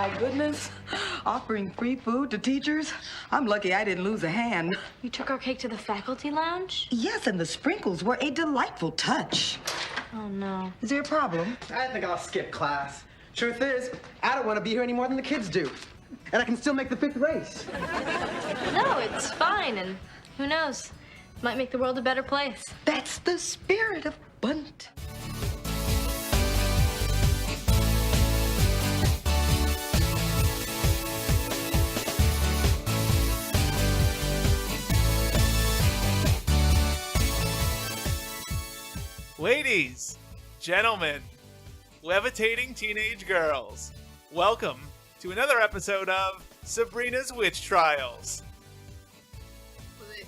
my goodness. Offering free food to teachers? I'm lucky I didn't lose a hand. You took our cake to the faculty lounge? Yes, and the sprinkles were a delightful touch. Oh, no. Is there a problem? I think I'll skip class. Truth is, I don't want to be here any more than the kids do. And I can still make the 5th race. No, it's fine, and who knows? Might make the world a better place. That's the spirit of Bundt. Ladies, gentlemen, levitating teenage girls, welcome to another episode of Sabrina's Witch Trials.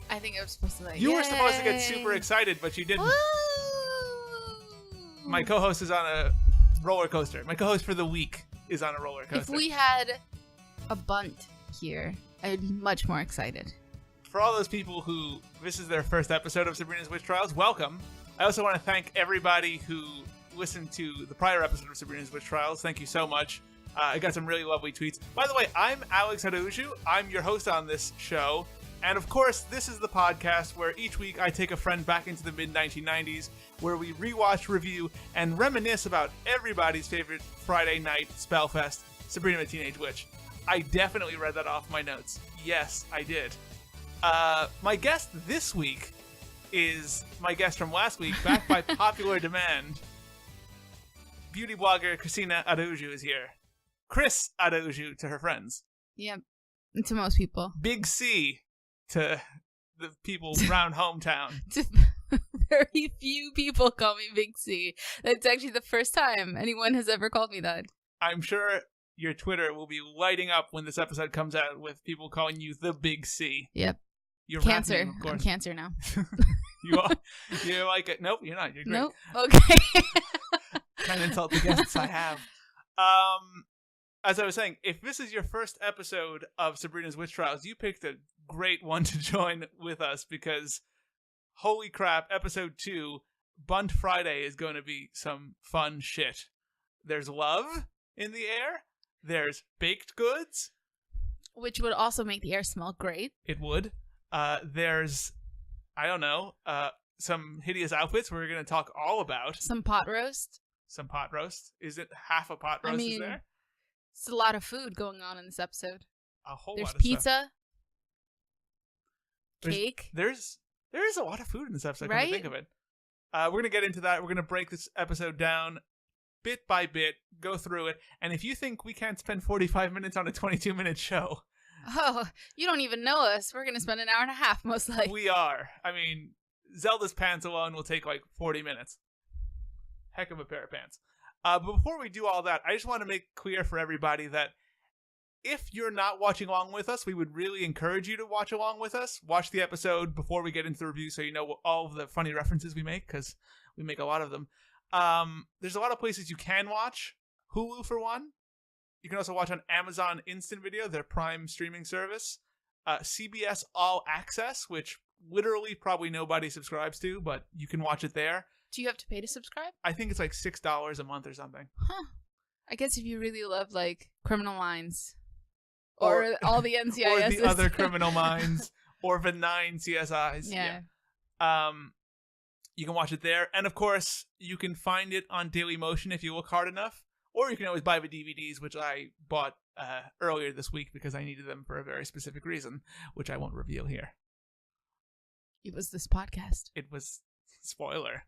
I think I was supposed to You were supposed to get super excited, but you didn't. Woo! My co-host is on a roller coaster. My co-host for the week is on a roller coaster. If we had a Bundt here, I'd be much more excited. For all those people who this is their first episode of Sabrina's Witch Trials, welcome. I also want to thank everybody who listened to the prior episode of Sabrina's Witch Trials. Thank you so much. I got some really lovely tweets. By the way, I'm Alex Araujo. I'm your host on this show. And of course, this is the podcast where each week I take a friend back into the mid-1990s, where we rewatch, review, and reminisce about everybody's favorite Friday night spellfest, Sabrina the Teenage Witch. I definitely read that off my notes. Yes, I did. My guest this week is my guest from last week, back by popular demand. Beauty blogger Cris Araujo is here. Cris Araujo to her friends. Yep, to most people. Big C to the people around hometown. Very few people call me Big C. That's actually the first time anyone has ever called me that. I'm sure your Twitter will be lighting up when this episode comes out with people calling you the Big C. Yep. You're Cancer. Name, of course. I'm Cancer now. You are. You're like it. Nope, you're not. You're great. Nope. Okay. Trying to insult the guests I have. As I was saying, if this is your first episode of Sabrina's Witch Trials, you picked a great one to join with us because, holy crap, episode 2, Bundt Friday is going to be some fun shit. There's love in the air. There's baked goods. Which would also make the air smell great. It would. There's, I don't know, some hideous outfits we're going to talk all about. Some pot roast. Some pot roast. Is it half a pot roast is there? It's a lot of food going on in this episode. A whole There's lot of pizza. stuff. Cake. There is a lot of food in this episode, right? Come to think of it. We're going to get into that. We're going to break this episode down bit by bit, go through it. And if you think we can't spend 45 minutes on a 22-minute show... Oh, you don't even know us. We're going to spend an hour and a half, most likely. We are. I mean, Zelda's pants alone will take like 40 minutes. Heck of a pair of pants. But before we do all that, I just want to make clear for everybody that if you're not watching along with us, we would really encourage you to watch along with us. Watch the episode before we get into the review so you know all of the funny references we make, because we make a lot of them. There's a lot of places you can watch. Hulu, for one. You can also watch on Amazon Instant Video, their Prime streaming service. CBS All Access, which literally probably nobody subscribes to, but you can watch it there. Do you have to pay to subscribe? I think it's like $6 a month or something. Huh. I guess if you really love, like, Criminal Minds. Or all the NCIS. Or the other Criminal Minds. Or the 9 CSIs. Yeah. You can watch it there. And, of course, you can find it on Dailymotion if you look hard enough. Or you can always buy the DVDs, which I bought earlier this week because I needed them for a very specific reason, which I won't reveal here. It was this podcast. It was... Spoiler.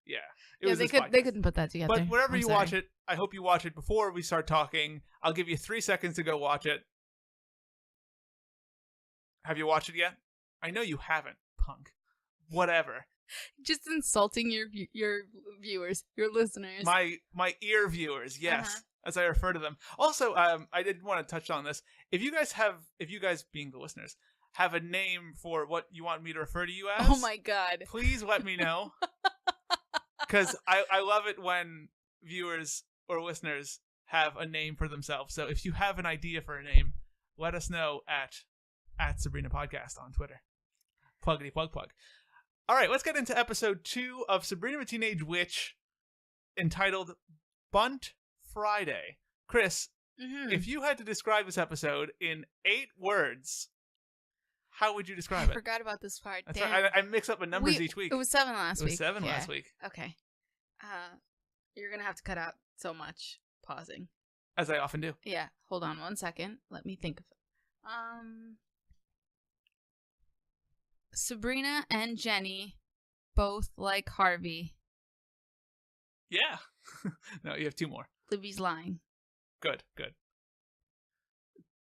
Yeah. They couldn't put that together. But wherever you watch it, I hope you watch it before we start talking. I'll give you 3 seconds to go watch it. Have you watched it yet? I know you haven't, punk. Whatever. Just insulting your viewers, your listeners. My ear viewers, yes, as I refer to them. Also, I did want to touch on this. If you guys being the listeners, have a name for what you want me to refer to you as. Oh my god. Please let me know. Because I love it when viewers or listeners have a name for themselves. So if you have an idea for a name, let us know at Sabrina Podcast on Twitter. Pluggity plug. All right, let's get into episode 2 of Sabrina the Teenage Witch, entitled Bundt Friday. Cris, Mm-hmm. If you had to describe this episode in 8 words, how would you describe I it? forgot about this part. That's Damn. right. I mix up the numbers each week. It was 7 last week. It was 7 Yeah. last week. Okay. You're going to have to cut out so much pausing. As I often do. Yeah. Hold on 1 second. Let me think of it. Sabrina and Jenney both like Harvey. Yeah. No, you have 2 more. Libby's lying. Good.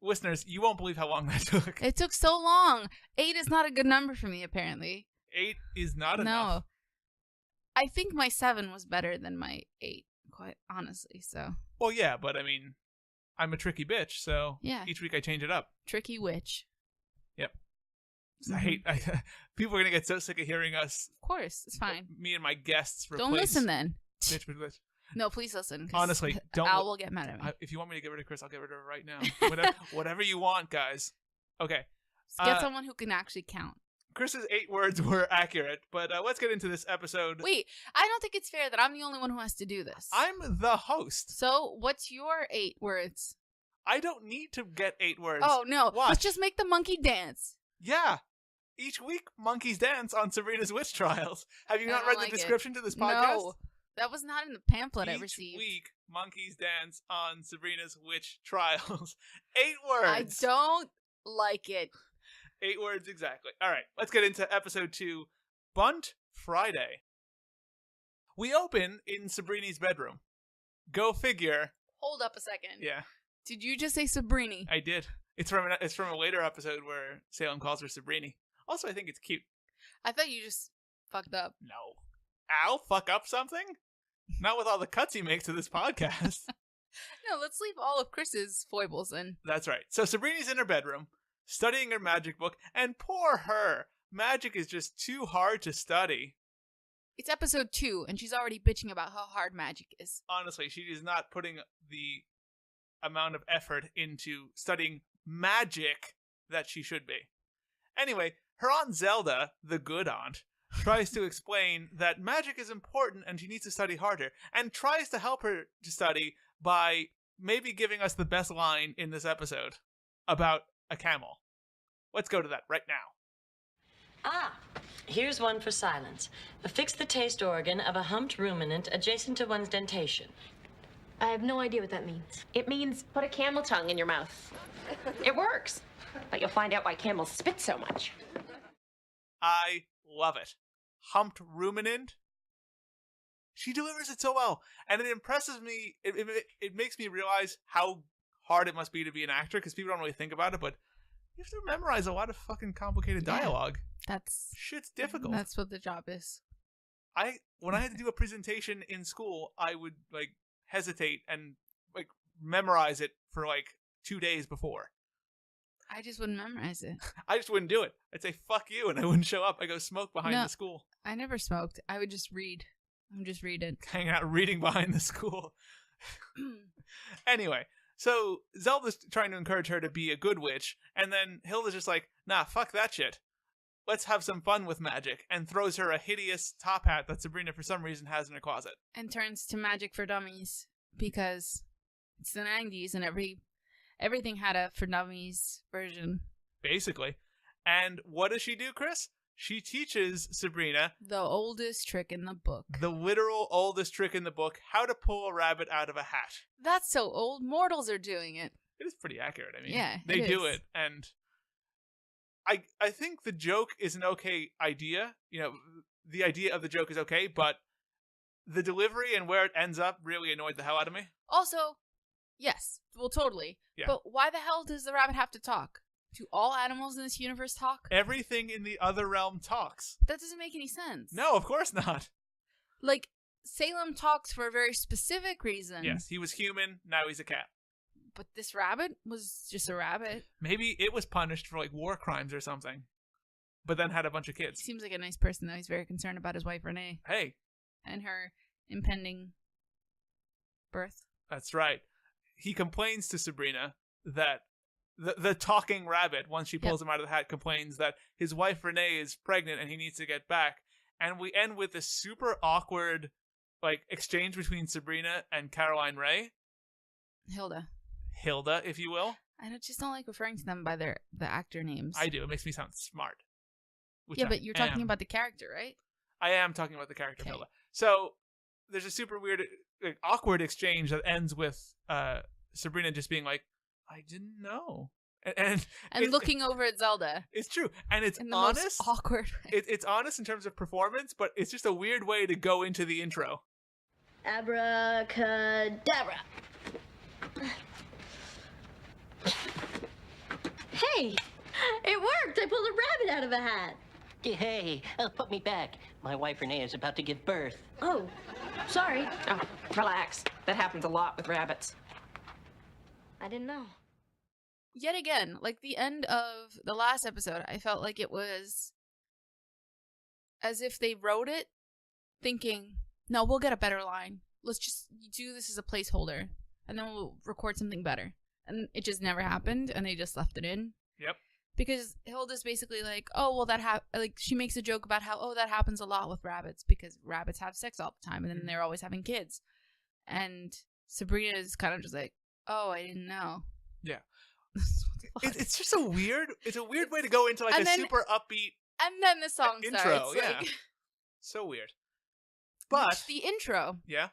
Listeners, you won't believe how long that took. It took so long. 8 is not a good number for me, apparently. 8 is not No. enough. I think my 7 was better than my 8, quite honestly, so. Well, yeah, but I mean, I'm a tricky bitch, so Yeah. each week I change it up. Tricky witch. Yep. So people are going to get so sick of hearing us. Of course, it's fine. Me and my guests replace. Don't listen then. Bitch with bitch. No, please listen. 'Cause Honestly, don't. Al will get mad at me. If you want me to get rid of Chris, I'll get rid of her right now. Whatever you want, guys. Okay. Just get someone who can actually count. Chris's 8 words were accurate, but let's get into this episode. Wait, I don't think it's fair that I'm the only one who has to do this. I'm the host. So, what's your 8 words? I don't need to get 8 words. Oh, no. Watch. Let's just make the monkey dance. Yeah. Each week, monkeys dance on Sabrina's witch trials. Have you not read the description to this podcast? No. That was not in the pamphlet I Each received. week, monkeys dance on Sabrina's witch trials. 8 words. I don't like it. 8 words exactly. All right, let's get into episode 2, Bundt Friday. We open in Sabrina's bedroom. Go figure. Hold up a second. Yeah, Did you just say Sabrini? I did. It's from a later episode where Salem calls her Sabrini. Also, I think it's cute. I thought you just fucked up. No. Al, fuck up something? Not with all the cuts he makes to this podcast. No, let's leave all of Chris's foibles in. That's right. So Sabrina's in her bedroom, studying her magic book, and poor her. Magic is just too hard to study. It's episode 2, and she's already bitching about how hard magic is. Honestly, she is not putting the amount of effort into studying magic that she should be. Anyway, her Aunt Zelda, the good aunt, tries to explain that magic is important and she needs to study harder, and tries to help her to study by maybe giving us the best line in this episode about a camel. Let's go to that right now. Ah, here's one for silence. Affix the taste organ of a humped ruminant adjacent to one's dentation. I have no idea what that means. It means put a camel tongue in your mouth. It works. But you'll find out why camels spit so much. I love it. Humped ruminant. She delivers it so well, and it impresses me. It makes me realize how hard it must be to be an actor, because people don't really think about it, but you have to memorize a lot of fucking complicated dialogue. Shit's difficult. That's what the job is. When I had to do a presentation in school, I would hesitate and memorize it for 2 days before. I just wouldn't memorize it. I just wouldn't do it. I'd say fuck you, and I wouldn't show up. I go smoke behind the school. I never smoked. I would just read. I'm just reading. Hang out reading behind the school. Anyway, so Zelda's trying to encourage her to be a good witch, and then Hilda's just like, nah, fuck that shit. Let's have some fun with magic, and throws her a hideous top hat that Sabrina for some reason has in her closet. And turns to Magic for Dummies, because it's the 90s and everything had a for dummies version. Basically. And what does she do, Chris? She teaches Sabrina the oldest trick in the book. The literal oldest trick in the book, how to pull a rabbit out of a hat. That's so old. Mortals are doing it. It is pretty accurate. I mean, yeah, they do it. And I think the joke is an okay idea. The idea of the joke is okay, but the delivery and where it ends up really annoyed the hell out of me. Also, yes, well, totally. Yeah. But why the hell does the rabbit have to talk? Do all animals in this universe talk? Everything in the other realm talks. That doesn't make any sense. No, of course not. Salem talks for a very specific reason. Yes, he was human, now he's a cat. But this rabbit was just a rabbit. Maybe it was punished for war crimes or something, but then had a bunch of kids. He seems like a nice person, though. He's very concerned about his wife, Renee. Hey. And her impending birth. That's right. He complains to Sabrina that the talking rabbit, once she pulls him out of the hat, complains that his wife Renee is pregnant and he needs to get back. And we end with this super awkward exchange between Sabrina and Caroline Ray. Hilda. Hilda, if you will. just don't like referring to them by the actor names. I do. It makes me sound smart. Yeah, but you're talking about the character, right? I am talking about the character of Okay. Hilda. So there's a super weird, awkward exchange that ends with Sabrina just being like, "I didn't know," and looking over at Zelda. It's true, and it's In the honest. most awkward way. It's honest in terms of performance, but it's just a weird way to go into the intro. Abracadabra. Hey, it worked. I pulled a rabbit out of a hat. Hey, put me back. My wife Renee is about to give birth. Oh, sorry. Oh, relax. That happens a lot with rabbits. I didn't know. Yet again, like the end of the last episode, I felt like it was as if they wrote it thinking, no, we'll get a better line. Let's just do this as a placeholder, and then we'll record something better. And it just never happened, and they just left it in. Yep. Because Hilda's basically like, oh, well, like, she makes a joke about how, oh, that happens a lot with rabbits, because rabbits have sex all the time, and then they're always having kids. And Sabrina is kind of just like, oh, I didn't know. Yeah. It's just a weird way to go into like super upbeat and then the song intro. starts. Yeah. Like, so weird. But the intro. Yeah.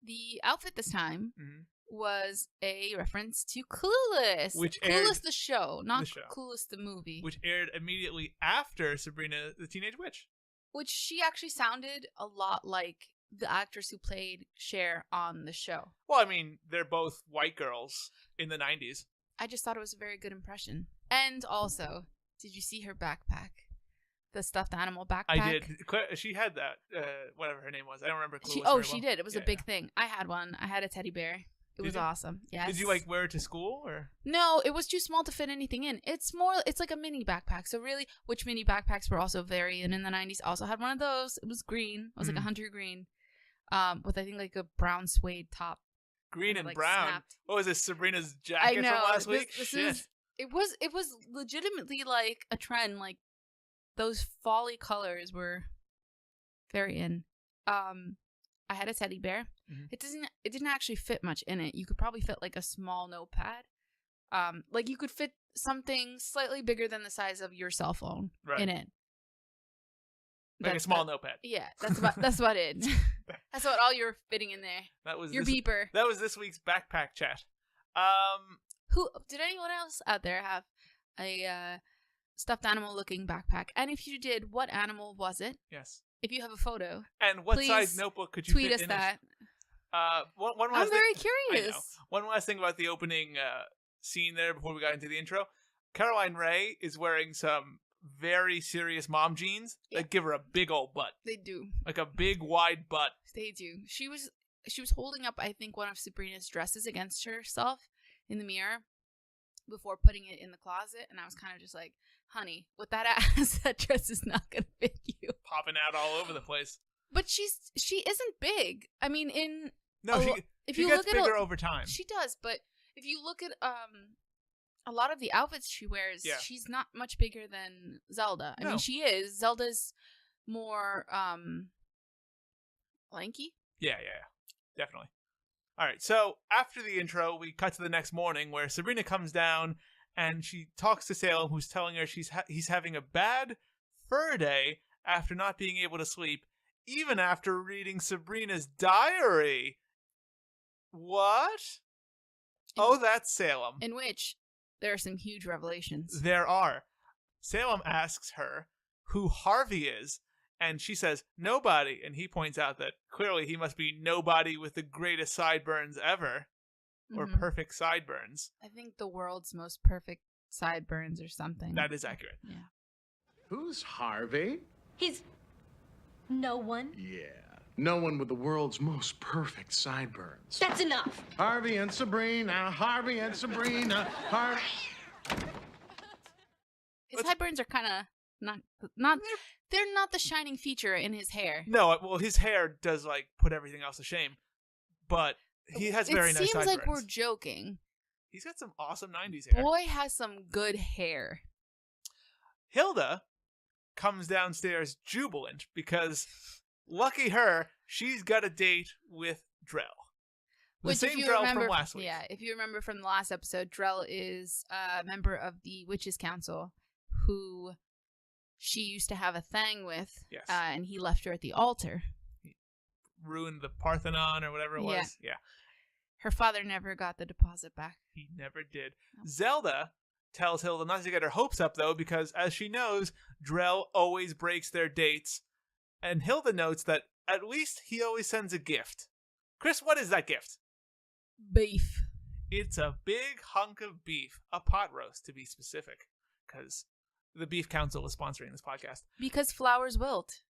The outfit this time Mm-hmm. was a reference to Clueless. Which Clueless aired the show, not the show. Clueless the movie. Which aired immediately after Sabrina the Teenage Witch. Which she actually sounded a lot like the actress who played Cher on the show. Well, I mean, they're both white girls in the 90s. I just thought it was a very good impression. And also, did you see her backpack? The stuffed animal backpack? I did. She had that, whatever her name was. I don't remember Clueless She very well. did. It was a big thing. I had one. I had a teddy bear. It was awesome. Yes. Did you like wear it to school or? No, it was too small to fit anything in. It's like a mini backpack. So really, which mini backpacks were also very in the 90s. Also had one of those. It was green. It was like a hunter green, with I think like a brown suede top. Green and like brown. snapped. What was this, Sabrina's jacket from last week? Shit. It was legitimately like a trend. Like those folly colors were very in. I had a teddy bear. Mm-hmm. It didn't actually fit much in it. You could probably fit like a small notepad. Like you could fit something slightly bigger than the size of your cell phone in it. Like a small notepad. Yeah, that's about it. That's about all you're fitting in there. That was your beeper. That was this week's backpack chat. Who did anyone else out there have a stuffed animal looking backpack? And if you did, what animal was it? Yes. If you have a photo, and what size notebook could you tweet fit us in that? One I'm very curious. One last thing about the opening scene there before we got into the intro. Caroline Rhea is wearing some very serious mom jeans that give her a big old butt. They do. Like a big wide butt. They do. She was holding up, I think, one of Sabrina's dresses against herself in the mirror before putting it in the closet, and I was kind of just like, honey, with that ass, that dress is not gonna fit you. Popping out all over the place. But she isn't big. I mean, she gets bigger over time. She does, but if you look at a lot of the outfits she wears, she's not much bigger than Zelda. I mean, she is. Zelda's more lanky. Yeah, definitely. All right, so after the intro, we cut to the next morning where Sabrina comes down and she talks to Salem, who's telling her he's having a bad fur day after not being able to sleep, even after reading Sabrina's diary. What? That's Salem. In which there are some huge revelations. There are. Salem asks her who Harvey is, and she says, nobody. And he points out that clearly he must be nobody with the greatest sideburns ever. Or perfect sideburns. I think the world's most perfect sideburns or something. That is accurate. Yeah. Who's Harvey? He's no one. Yeah. No one with the world's most perfect sideburns. That's enough. Harvey and Sabrina, Harvey and Sabrina, Harvey. His sideburns are kind of not. They're not the shining feature in his hair. No, well, his hair does like put everything else to shame, but he has very nice sideburns. It seems like we're joking. He's got some awesome 90s hair. Boy has some good hair. Hilda comes downstairs jubilant because, lucky her, she's got a date with Drell. Which, same Drell from last week. Yeah, if you remember from the last episode, Drell is a member of the Witches' Council who she used to have a thing with, Yes. and he left her at the altar. He ruined the Parthenon or whatever it was. Yeah. Her father never got the deposit back. He never did. No. Zelda tells Hilda not to get her hopes up, though, because as she knows, Drell always breaks their dates. And Hilda notes that at least he always sends a gift. Chris, what is that gift? Beef. It's a big hunk of beef. A pot roast, to be specific. Because the Beef Council is sponsoring this podcast. Because flowers wilt.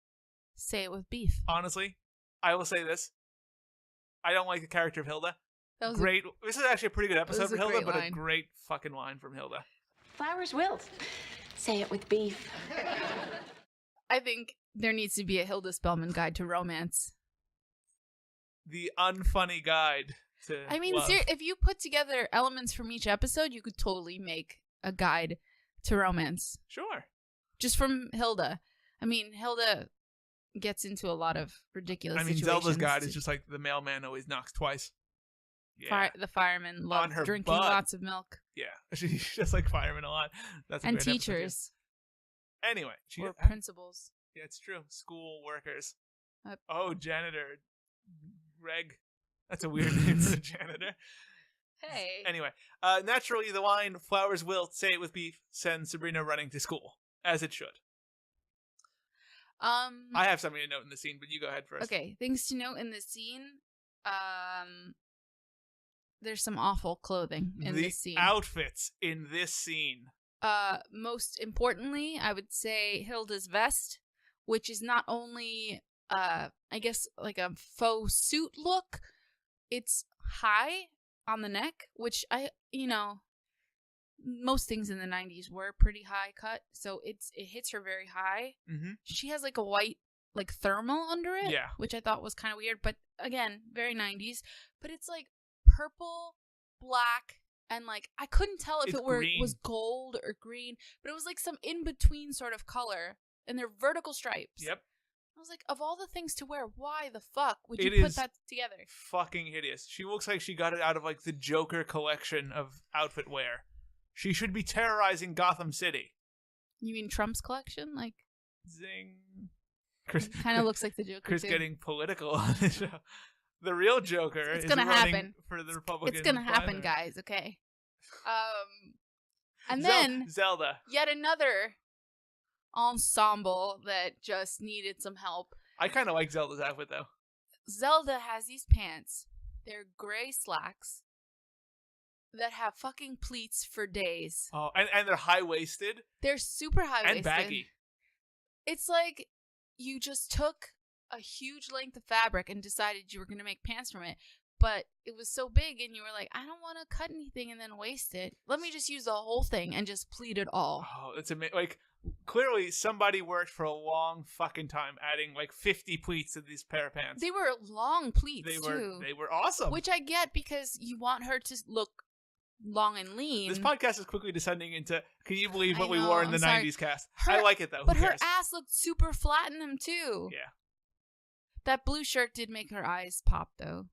Say it with beef. Honestly, I will say this. I don't like the character of Hilda. That was great. This is actually a pretty good episode from Hilda, but line. a great fucking line from Hilda. Flowers wilt. Say it with beef. I think there needs to be a Hilda Spellman guide to romance. The unfunny guide to I mean, love. if you put together elements from each episode, you could totally make a guide to romance. Sure. Just from Hilda. I mean, Hilda gets into a lot of ridiculous situations. Zelda's guide is just like the mailman always knocks twice. Yeah. The firemen love drinking lots of milk. Yeah. She's just like firemen a lot. That's a and great teachers. Episode. Anyway. Or principals. Yeah, it's true. School workers. Oh, janitor. Greg. That's a weird name for a janitor. Hey. Anyway, naturally, the line, flowers wilt, say it with beef, sends Sabrina running to school, as it should. I have something to note in the scene, but you go ahead first. Okay, things to note in the scene. There's some awful clothing in this scene. The outfits in this scene. Most importantly, I would say Hilda's vest, which is not only, I guess, like a faux suit look. It's high on the neck, which most things in the 90s were pretty high cut, so it hits her very high. Mm-hmm. She has like a white like thermal under it, yeah, which I thought was kind of weird, but again, very 90s. But it's like purple, black, and like I couldn't tell if was gold or green, but it was like some in between sort of color, and they're vertical stripes. Yep. I was like, of all the things to wear, why the fuck would you put that together? Fucking hideous. She looks like she got it out of like the Joker collection of outfit wear. She should be terrorizing Gotham City. You mean Trump's collection? Like, zing. Chris kind of looks like the Joker. Chris too. Getting political on the show. The real Joker it's is gonna running happen. For the Republican. It's gonna happen, guys. Okay. And then Zelda. Yet another ensemble that just needed some help. I kind of like Zelda's outfit though. Zelda has these pants. They're gray slacks that have fucking pleats for days. Oh, and they're high-waisted. They're super high-waisted. And baggy. It's like you just took a huge length of fabric and decided you were going to make pants from it, but it was so big and you were like, I don't want to cut anything and then waste it. Let me just use the whole thing and just pleat it all. Oh, it's amazing. Like, clearly somebody worked for a long fucking time adding like 50 pleats to these pair of pants. They were long pleats, too. They were awesome. Which I get because you want her to look long and lean. This podcast is quickly descending into, can you believe what we wore in the 90s cast? I like it, though. But her ass looked super flat in them, too. Yeah. That blue shirt did make her eyes pop, though.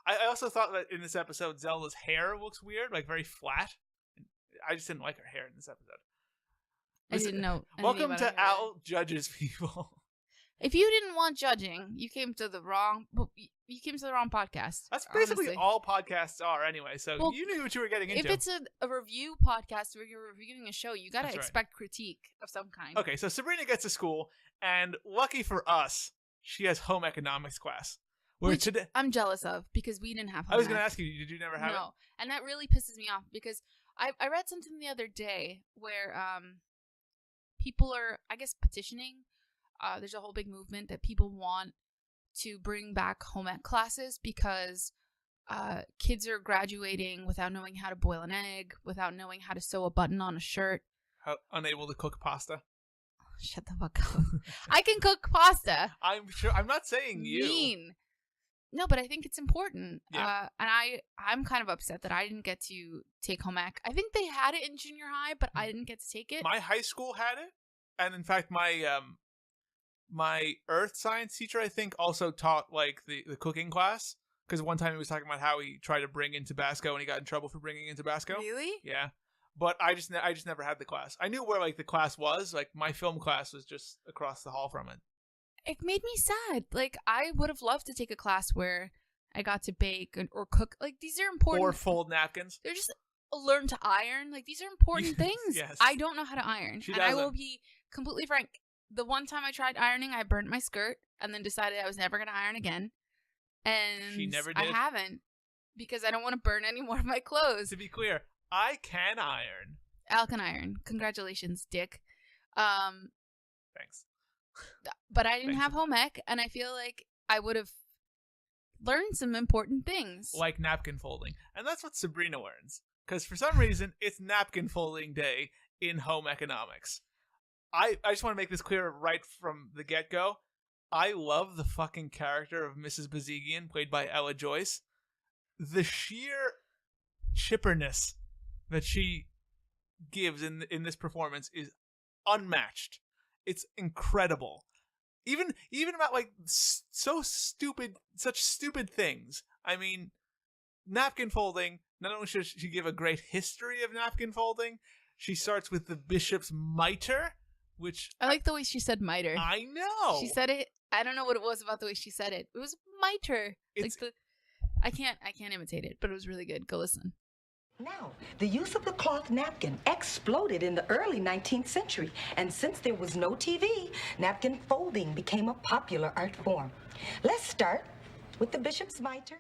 I also thought that in this episode, Zelda's hair looks weird, like very flat. I just didn't like her hair in this episode. I didn't know. Welcome to Al Judges People. If you didn't want judging, you came to the wrong podcast. That's basically all podcasts are anyway, so you knew what you were getting into. If it's a review podcast where you're reviewing a show, you got to expect critique of some kind. Okay, so Sabrina gets to school, and lucky for us, she has home economics class. Which I'm jealous of because we didn't have home I was going to ask you, did you never have it? No, and that really pisses me off because I read something the other day where people are, I guess, petitioning. There's a whole big movement that people want to bring back home ec classes because kids are graduating without knowing how to boil an egg, without knowing how to sew a button on a shirt. Unable to cook pasta. Shut the fuck up. I can cook pasta. I'm sure. I'm not saying you. Mean. No, but I think it's important. Yeah. And I'm kind of upset that I didn't get to take home ec. I think they had it in junior high, but I didn't get to take it. My high school had it. And in fact, my my earth science teacher, I think, also taught like the cooking class. Because one time he was talking about how he tried to bring in Tabasco and he got in trouble for bringing in Tabasco. Really? Yeah. But I just never had the class. I knew where like the class was. Like my film class was just across the hall from it. It made me sad. Like I would have loved to take a class where I got to bake or cook. Like these are important. Or fold napkins. They're just learn to iron. Like these are important things. Yes. I don't know how to iron. She and doesn't. I will be completely frank. The one time I tried ironing, I burnt my skirt and then decided I was never going to iron again. And She never did. I haven't because I don't want to burn any more of my clothes. To be clear, I can iron. Al can iron. Congratulations, Dick. Thanks. But I didn't have home ec, and I feel like I would have learned some important things. Like napkin folding. And that's what Sabrina learns. Because for some reason, it's napkin folding day in home economics. I just want to make this clear right from the get-go. I love the fucking character of Mrs. Bogzigian, played by Ella Joyce. The sheer chipperness that she gives in this performance is unmatched. It's incredible. Even about like such stupid things. I mean, napkin folding. Not only should she give a great history of napkin folding, she starts with the bishop's mitre, which I like the way she said mitre. I know. She said it. I don't know what it was about the way she said it. It was mitre. I can't imitate it, but it was really good. Go listen. Now, the use of the cloth napkin exploded in the early 19th century, and since there was no TV, napkin folding became a popular art form. Let's start with the bishop's mitre.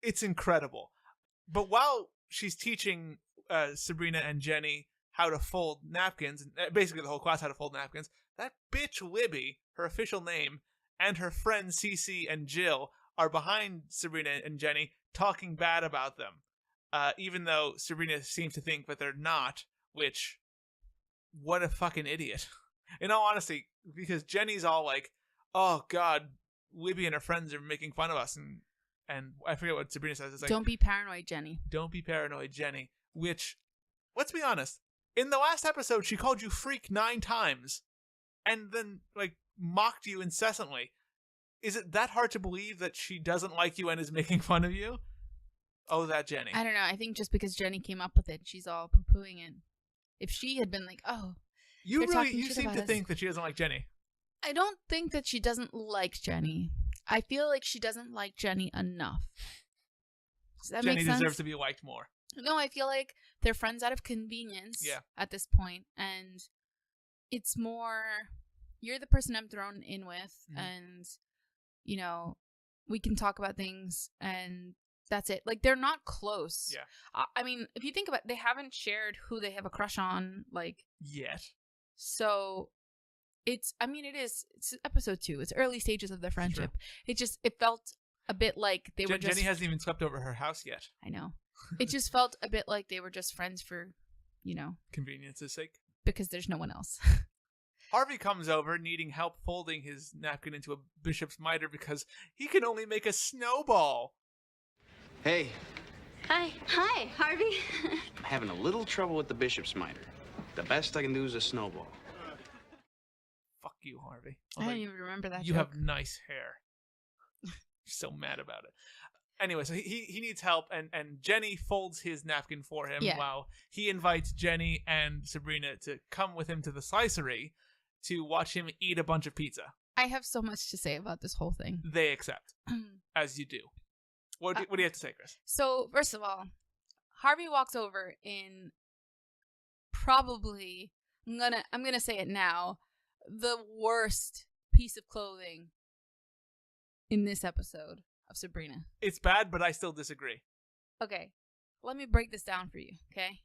It's incredible. But while she's teaching Sabrina and Jenney how to fold napkins, basically the whole class how to fold napkins, that bitch Libby, her official name, and her friends Cece and Jill are behind Sabrina and Jenney talking bad about them. Even though Sabrina seems to think that they're not, which, what a fucking idiot. In all honesty, because Jenny's all like, oh god, Libby and her friends are making fun of us, and I forget what Sabrina says. It's like, don't be paranoid, Jenney. Don't be paranoid, Jenney. Which, let's be honest, in the last episode, she called you freak 9 times, and then, like, mocked you incessantly. Is it that hard to believe that she doesn't like you and is making fun of you? Oh, that Jenney. I don't know. I think just because Jenney came up with it, she's all poo-pooing it. If she had been like, oh, you seem to think that she doesn't like Jenney. I don't think that she doesn't like Jenney. I feel like she doesn't like Jenney enough. Does that Jenney make sense? deserves to be liked more. No, I feel like they're friends out of convenience at this point, and it's more, you're the person I'm thrown in with, and, you know, we can talk about things, and that's it. Like, they're not close. Yeah. I mean, if you think about it, they haven't shared who they have a crush on, like... Yet. So, it's episode 2. It's early stages of their friendship. It felt a bit like they were just... Jenney hasn't even slept over her house yet. I know. It just felt a bit like they were just friends for, you know... convenience's sake. Because there's no one else. Harvey comes over needing help folding his napkin into a bishop's mitre because he can only make a snowball. Hey. Hi. Hi, Harvey. I'm having a little trouble with the bishop's mitre. The best I can do is a snowball. Fuck you, Harvey. I don't even remember that You joke. have nice hair. You're so mad about it. Anyway, so he needs help, and Jenney folds his napkin for him while he invites Jenney and Sabrina to come with him to the slicery to watch him eat a bunch of pizza. I have so much to say about this whole thing. They accept, as you do. What do you have to say, Chris? So, first of all, Harvey walks over in probably, I'm gonna say it now, the worst piece of clothing in this episode of Sabrina. It's bad, but I still disagree. Okay, let me break this down for you, okay?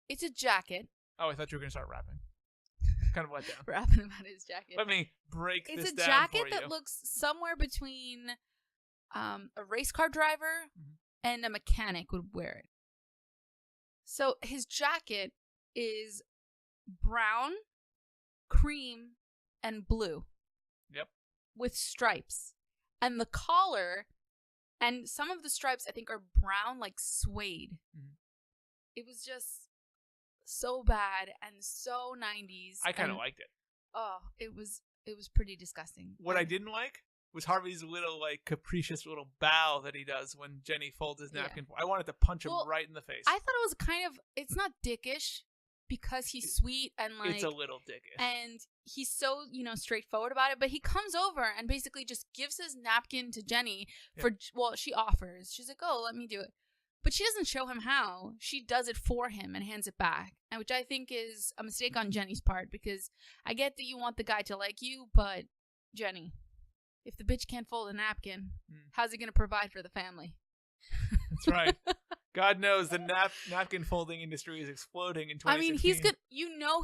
It's a jacket. Oh, I thought you were going to start rapping. Kind of let down. Rapping about his jacket. Let me break this down for you. It's a jacket that looks somewhere between a race car driver and a mechanic would wear it. So his jacket is brown, cream, and blue. Yep. With stripes. And the collar and some of the stripes I think are brown like suede. It was just so bad and so 90s. I kind of liked it. Oh, it was pretty disgusting. What I didn't like was Harvey's little, like, capricious little bow that he does when Jenney folds his napkin. Yeah. I wanted to punch him Well, right in the face. I thought it was kind of, it's not dickish because he's sweet and like it's a little dickish. and he's so, straightforward about it, but he comes over and basically just gives his napkin to Jenney she offers. She's like, "Oh, let me do it." But she doesn't show him how. She does it for him and hands it back, which I think is a mistake on Jenny's part, because I get that you want the guy to like you, but Jenney, if the bitch can't fold a napkin, how's he going to provide for the family? That's right. God knows the napkin folding industry is exploding in 2016. I mean,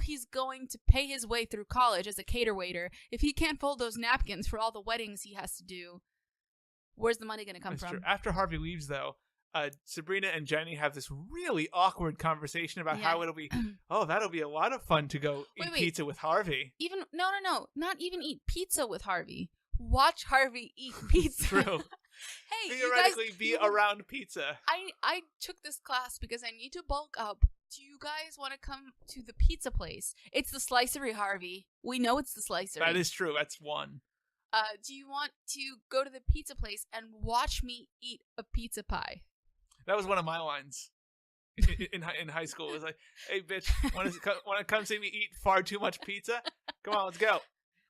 he's going to pay his way through college as a cater waiter. If he can't fold those napkins for all the weddings he has to do, where's the money going to come from? True. After Harvey leaves, though, Sabrina and Jenney have this really awkward conversation about how it'll be, that'll be a lot of fun to go eat pizza with Harvey. No, not even eat pizza with Harvey. Watch Harvey eat pizza. True. Hey, theoretically, you guys, be around pizza. I took this class because I need to bulk up. Do you guys want to come to the pizza place? It's the Slicery, Harvey. We know it's the Slicery. That is true. That's one. Do you want to go to the pizza place and watch me eat a pizza pie? That was one of my lines in high school. It was like, "Hey, bitch, want to come see me eat far too much pizza? Come on, let's go.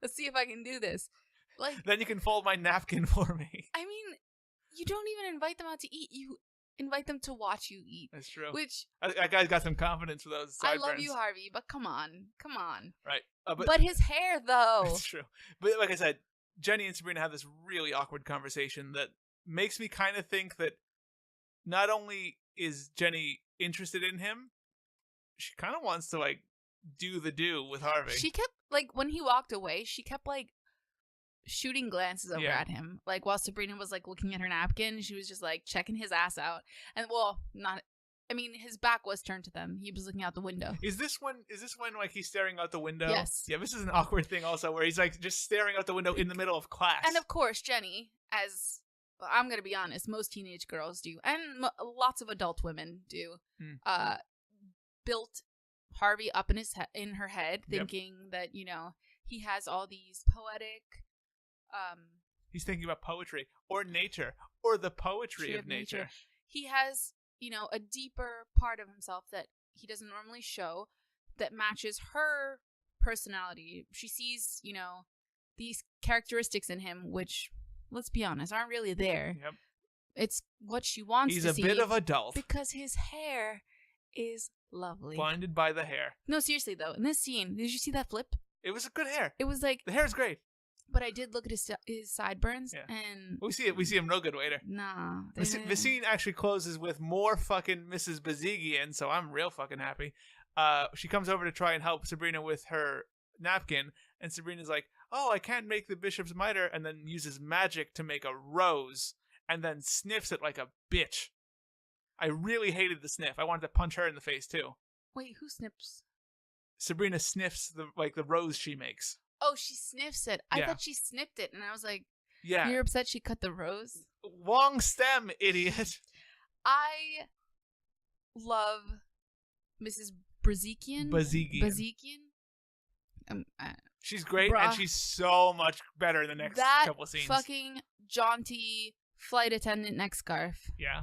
Let's see if I can do this." Like, then you can fold my napkin for me. I mean, you don't even invite them out to eat. You invite them to watch you eat. That's true. Which that guy's got some confidence for those sideburns. I love you, Harvey, but come on. Right. But his hair, though. That's true. But like I said, Jenney and Sabrina have this really awkward conversation that makes me kind of think that not only is Jenney interested in him, she kind of wants to, like, do with Harvey. She kept, like, when he walked away, she kept, like, shooting glances over at him. Like, while Sabrina was, like, looking at her napkin, she was just, like, checking his ass out. And, his back was turned to them. He was looking out the window. Is this when like he's staring out the window? Yes. Yeah, this is an awkward thing also where he's like just staring out the window in the middle of class. And of course, Jenney, as I'm going to be honest, most teenage girls do, and lots of adult women do, built Harvey up in her head, thinking that, he has all these poetic... he's thinking about poetry or nature or the poetry of nature. He has, a deeper part of himself that he doesn't normally show that matches her personality. She sees, these characteristics in him, which, let's be honest, aren't really there. Yep. It's what she wants to see. He's a bit of adult. Because his hair is lovely. Blinded by the hair. No, seriously, though. In this scene, did you see that flip? It was a good hair. It was like... The hair's great. But I did look at his sideburns, and... We see him real good later. Nah. The scene actually closes with more fucking Mrs. Bogzigian, so I'm real fucking happy. She comes over to try and help Sabrina with her napkin, and Sabrina's like, "Oh, I can't make the bishop's mitre," and then uses magic to make a rose, and then sniffs it like a bitch. I really hated the sniff. I wanted to punch her in the face, too. Wait, who snips? Sabrina sniffs the rose she makes. Oh, she sniffs it. I thought she snipped it, and I was like, "Yeah, you're upset she cut the rose? Long stem, idiot." I love Mrs. Bogzigian. She's great, and she's so much better in the next couple scenes. That fucking jaunty flight attendant neck scarf. Yeah.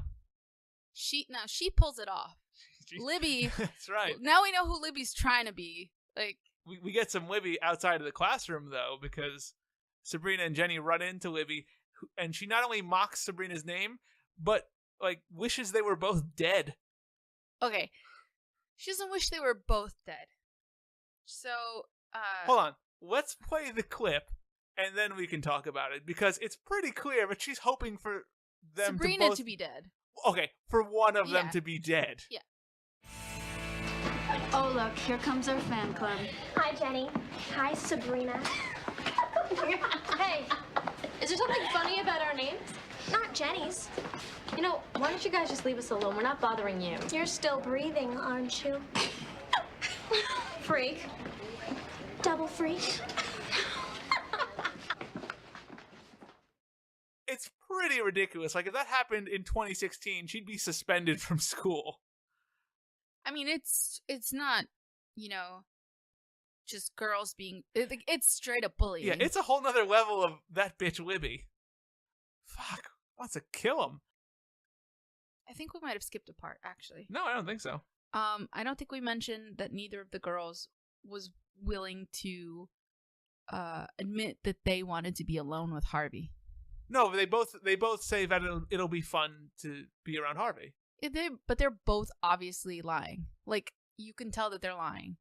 She pulls it off. Libby. That's right. Now we know who Libby's trying to be. Like, we get some Libby outside of the classroom, though, because Sabrina and Jenney run into Libby, and she not only mocks Sabrina's name, but, like, wishes they were both dead. Okay. She doesn't wish they were both dead. So, hold on. Let's play the clip, and then we can talk about it, because it's pretty clear, but she's hoping for them Sabrina to be dead. Okay, for one of them to be dead. Yeah. Oh, look, here comes our fan club. Hi, Jenney. Hi, Sabrina. Hey, is there something funny about our names? Not Jenny's. Why don't you guys just leave us alone? We're not bothering you. You're still breathing, aren't you? Freak. Double freak. It's pretty ridiculous. Like, if that happened in 2016, she'd be suspended from school. I mean, it's not, just girls being... It's straight up bullying. Yeah, it's a whole nother level of that bitch Libby. Fuck. Wants to kill him. I think we might have skipped a part, actually. No, I don't think so. I don't think we mentioned that neither of the girls was willing to admit that they wanted to be alone with Harvey. No, they both say that it'll be fun to be around Harvey. But they're both obviously lying. Like, you can tell that they're lying.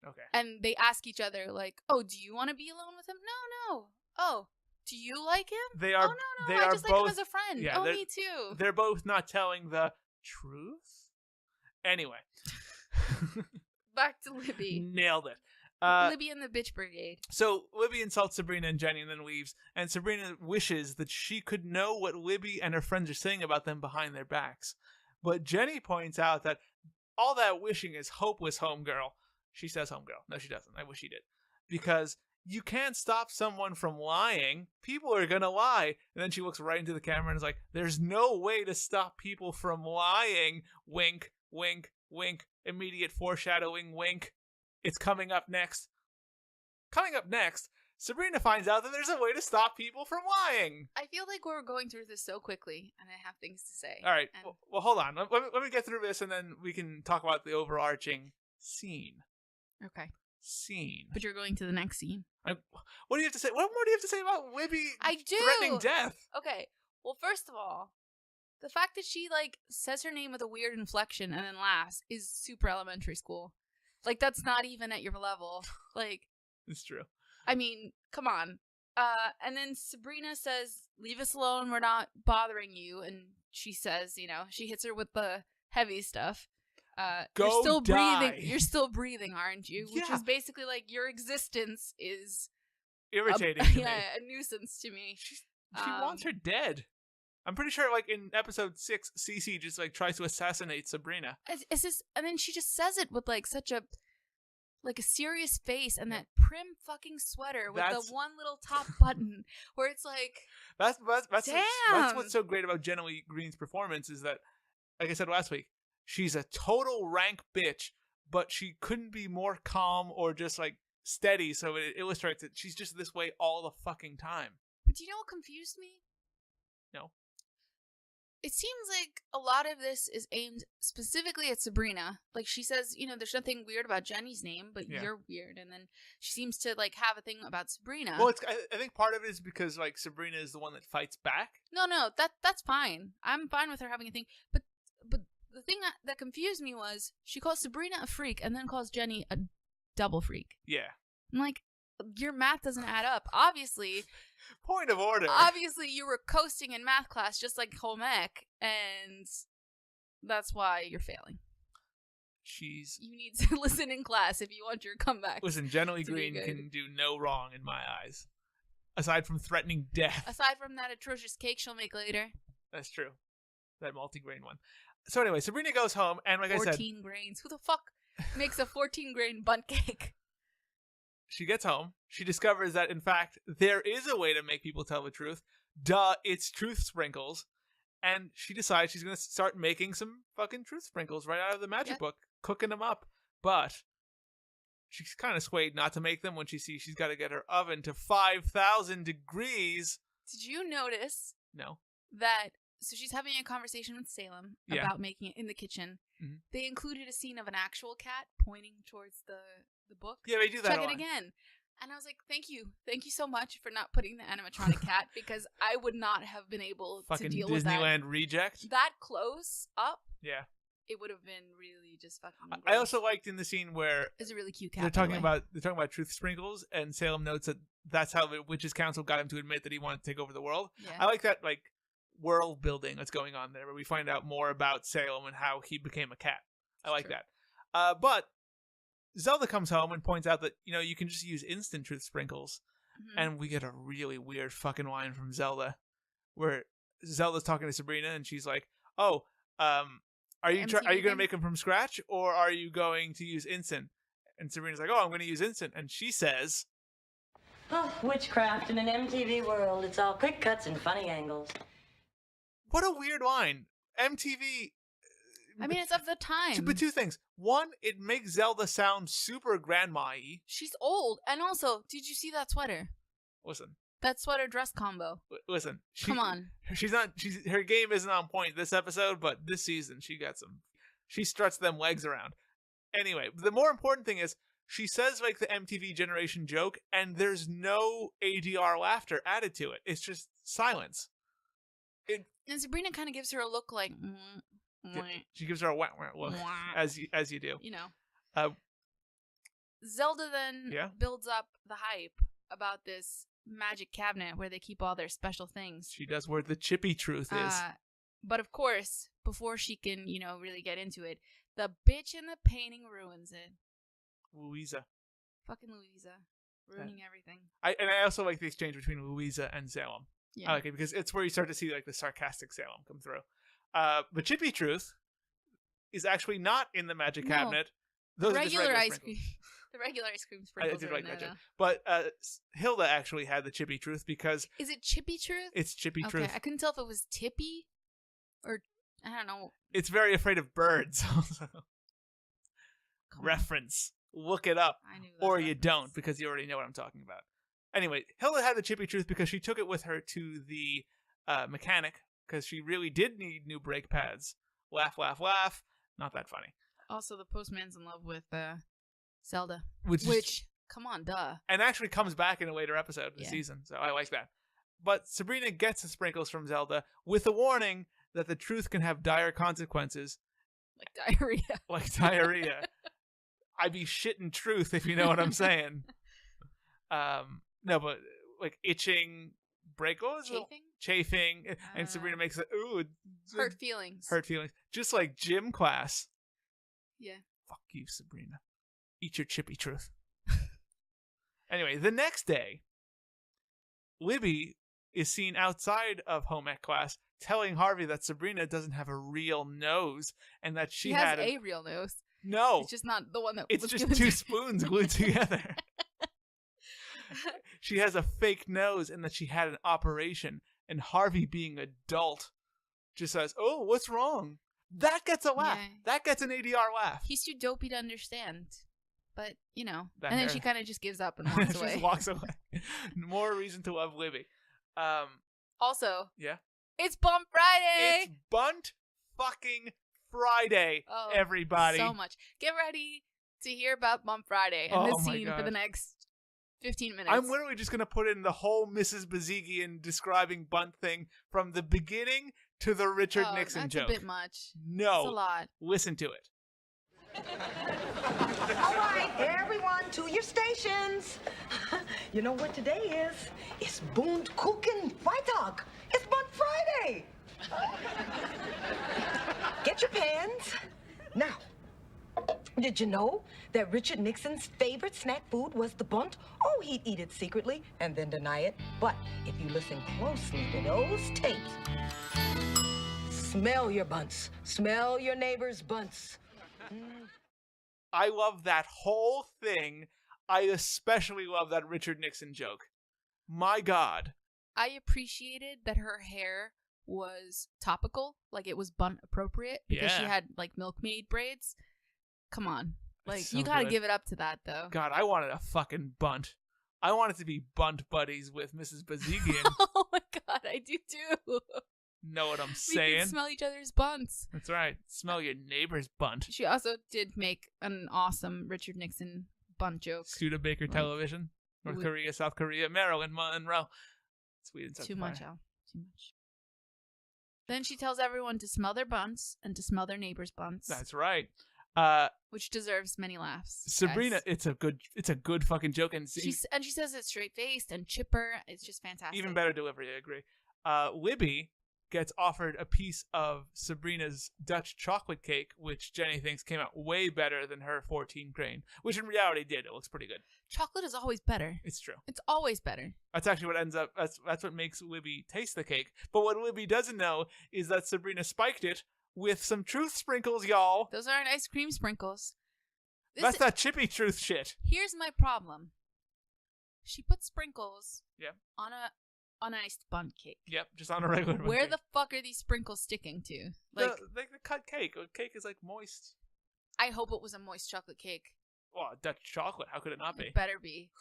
Okay. And they ask each other, like, "Oh, do you want to be alone with him?" No. "Oh, do you like him?" They are. "Oh, no, They I are just both, like him as a friend." Yeah, "Oh, me too." They're both not telling the truth. Anyway. Back to Libby. Nailed it. Libby and the bitch brigade. So Libby insults Sabrina and Jenney and then leaves, and Sabrina wishes that she could know what Libby and her friends are saying about them behind their backs. But Jenney points out that all that wishing is hopeless, homegirl. She says homegirl. No, she doesn't. I wish she did. Because you can't stop someone from lying. People are going to lie. And then she looks right into the camera and is like, there's no way to stop people from lying. Wink, wink, wink. Immediate foreshadowing, wink. It's coming up next. Coming up next, Sabrina finds out that there's a way to stop people from lying. I feel like we're going through this so quickly, and I have things to say. All right. Well, hold on. Let me get through this, and then we can talk about the overarching scene. Okay. Scene. But you're going to the next scene. What do you have to say? What more do you have to say about Libby threatening death? Okay. Well, first of all, the fact that she, like, says her name with a weird inflection and then laughs is super elementary school. Like, that's not even at your level. Like... It's true. I mean, come on. And then Sabrina says, "Leave us alone, we're not bothering you." And she says, she hits her with the heavy stuff. You're still breathing. You're still breathing, aren't you? Yeah. Which is basically like, your existence is irritating to me. Yeah, a nuisance to me. She wants her dead. I'm pretty sure, like, in episode 6, Cece just, like, tries to assassinate Sabrina. It's just, and then she just says it with, like, such a serious face and that prim fucking sweater with the one little top button where it's like, that's damn. What's so great about Jenny Green's performance is that, like I said last week, she's a total rank bitch, but she couldn't be more calm or just, like, steady, so it illustrates that she's just this way all the fucking time. But do you know what confused me? No. It seems like a lot of this is aimed specifically at Sabrina. Like, she says, there's nothing weird about Jenny's name, but you're weird. And then she seems to, like, have a thing about Sabrina. Well, I think part of it is because, like, Sabrina is the one that fights back. No, that's fine. I'm fine with her having a thing. But the thing that confused me was she calls Sabrina a freak and then calls Jenney a double freak. Yeah. I'm like, your math doesn't add up. Obviously. Point of order. Obviously, you were coasting in math class just like home ec, and that's why you're failing. You need to listen in class if you want your comeback. Listen, Jenny Green can do no wrong in my eyes. Aside from threatening death. Aside from that atrocious cake she'll make later. That's true. That multi-grain one. So anyway, Sabrina goes home, and like I said... 14 grains. Who the fuck makes a 14-grain Bundt cake? She gets home. She discovers that, in fact, there is a way to make people tell the truth. Duh, it's truth sprinkles. And she decides she's going to start making some fucking truth sprinkles right out of the magic book, cooking them up. But she's kind of swayed not to make them when she sees she's got to get her oven to 5,000 degrees. Did you notice? No. So she's having a conversation with Salem about making it in the kitchen. Mm-hmm. They included a scene of an actual cat pointing towards the book. Yeah, they do that. Check it again. And I was like, thank you so much for not putting the animatronic cat, because I would not have been able to deal with that. Disneyland reject. That close up. Yeah. It would have been really just fucking gross. I also liked in the scene where it's a really cute cat. They're talking about truth sprinkles, and Salem notes that that's how the Witches Council got him to admit that he wanted to take over the world. Yeah. I like that, like, world building that's going on there, where we find out more about Salem and how he became a cat. I like that. But Zelda comes home and points out that, you can just use instant truth sprinkles. Mm-hmm. And we get a really weird fucking line from Zelda where Zelda's talking to Sabrina and she's like, "Oh, are you going to make them from scratch, or are you going to use instant?" And Sabrina's like, "Oh, I'm going to use instant." And she says, "Oh, witchcraft in an MTV world. It's all quick cuts and funny angles." What a weird line. MTV I mean, it's of the time. But two things. One, it makes Zelda sound super grandma-y. She's old. And also, did you see that sweater? Listen. That sweater dress combo. Listen. Come on. Her game isn't on point this episode, but this season she struts them legs around. Anyway, the more important thing is she says like the MTV generation joke, and there's no ADR laughter added to it. It's just silence. And Sabrina kind of gives her a look like... She gives her a wah look, as you do. You know. Zelda then builds up the hype about this magic cabinet where they keep all their special things. She does where the chippy truth is. But of course, before she can, really get into it, the bitch in the painting ruins it. Louisa. Fucking Louisa. Ruining everything. I also like the exchange between Louisa and Salem. Yeah. I like it because it's where you start to see like the sarcastic Salem come through. But Chippy Truth is actually not in the magic cabinet. Those are just regular ice cream. The regular ice cream sprinkles. I did like that joke. But Hilda actually had the Chippy Truth because... Is it Chippy Truth? It's Chippy Truth. Okay, I couldn't tell if it was Tippy or... I don't know. It's very afraid of birds also. Reference. Look it up. I knew that or reference. You don't because you already know what I'm talking about. Anyway, Hilda had the Chippy Truth because she took it with her to the mechanic because she really did need new brake pads. Laugh, laugh, laugh. Not that funny. Also, the postman's in love with Zelda. Which come on, duh. And actually comes back in a later episode of the season, so I like that. But Sabrina gets the sprinkles from Zelda with a warning that the truth can have dire consequences. Like diarrhea. Like diarrhea. I be shitting truth, if you know what I'm saying. No, but like itching, chafing, and Sabrina makes it hurt feelings. Hurt feelings, just like gym class. Yeah. Fuck you, Sabrina. Eat your Chippy Truth. Anyway, the next day, Libby is seen outside of home ec class telling Harvey that Sabrina doesn't have a real nose and that she has a real nose. No, it's just not the one that. It's just two spoons glued together. She has a fake nose and that she had an operation. And Harvey, being adult, just says, "Oh, what's wrong?" That gets a laugh. Yeah. That gets an ADR laugh. He's too dopey to understand. But, and then she kind of just gives up and walks away. Just walks away. More reason to love Libby. Also, yeah, it's Bundt Friday. It's Bundt fucking Friday, everybody. So much. Get ready to hear about Bundt Friday and this scene for the next 15 minutes. I'm literally just going to put in the whole Mrs. Bogzigian describing Bundt thing from the beginning to the Richard Nixon joke. That's a bit much. No. It's a lot. Listen to it. All right, everyone, to your stations. You know what today is? It's Bundt Freitag. It's Bundt Friday. Get your pens. Now, did you know that Richard Nixon's favorite snack food was the Bundt? Oh, he'd eat it secretly and then deny it. But if you listen closely to those tapes, smell your bunts. Smell your neighbor's bunts. I love that whole thing. I especially love that Richard Nixon joke. My God. I appreciated that her hair was topical, like it was Bundt appropriate, because she had like milkmaid braids. Come on. Like, so you gotta give it up to that, though. God, I wanted a fucking Bundt. I wanted to be Bundt buddies with Mrs. Bogzigian. Oh my God, I do too. Know what I'm saying? We can smell each other's bunts. That's right. Smell your neighbor's Bundt. She also did make an awesome Richard Nixon Bundt joke. Studebaker Television. North Korea, South Korea, Maryland, Monroe. Sweden, South Too much, Al. Too much. Then she tells everyone to smell their bunts and to smell their neighbor's bunts. That's right. Which deserves many laughs. Sabrina, guys. it's a good fucking joke, and she says it straight faced and chipper. It's just fantastic. Even better delivery, I agree. Libby gets offered a piece of Sabrina's Dutch chocolate cake, which Jenny thinks came out way better than her 14 grain, which in reality did. It looks pretty good. Chocolate is always better. It's true. It's always better. That's actually what ends up. That's what makes Libby taste the cake. But what Libby doesn't know is that Sabrina spiked it with some truth sprinkles, y'all. Those aren't ice cream sprinkles. That's that Chippy Truth shit. Here's my problem. She put sprinkles on a Uniced Bundt cake. Yep, just on a regular Bundt Where cake. the fuck are these sprinkles sticking to? Like the cut cake. Cake is like moist. I hope it was a moist chocolate cake. Well, Dutch chocolate. How could it not be? It better be.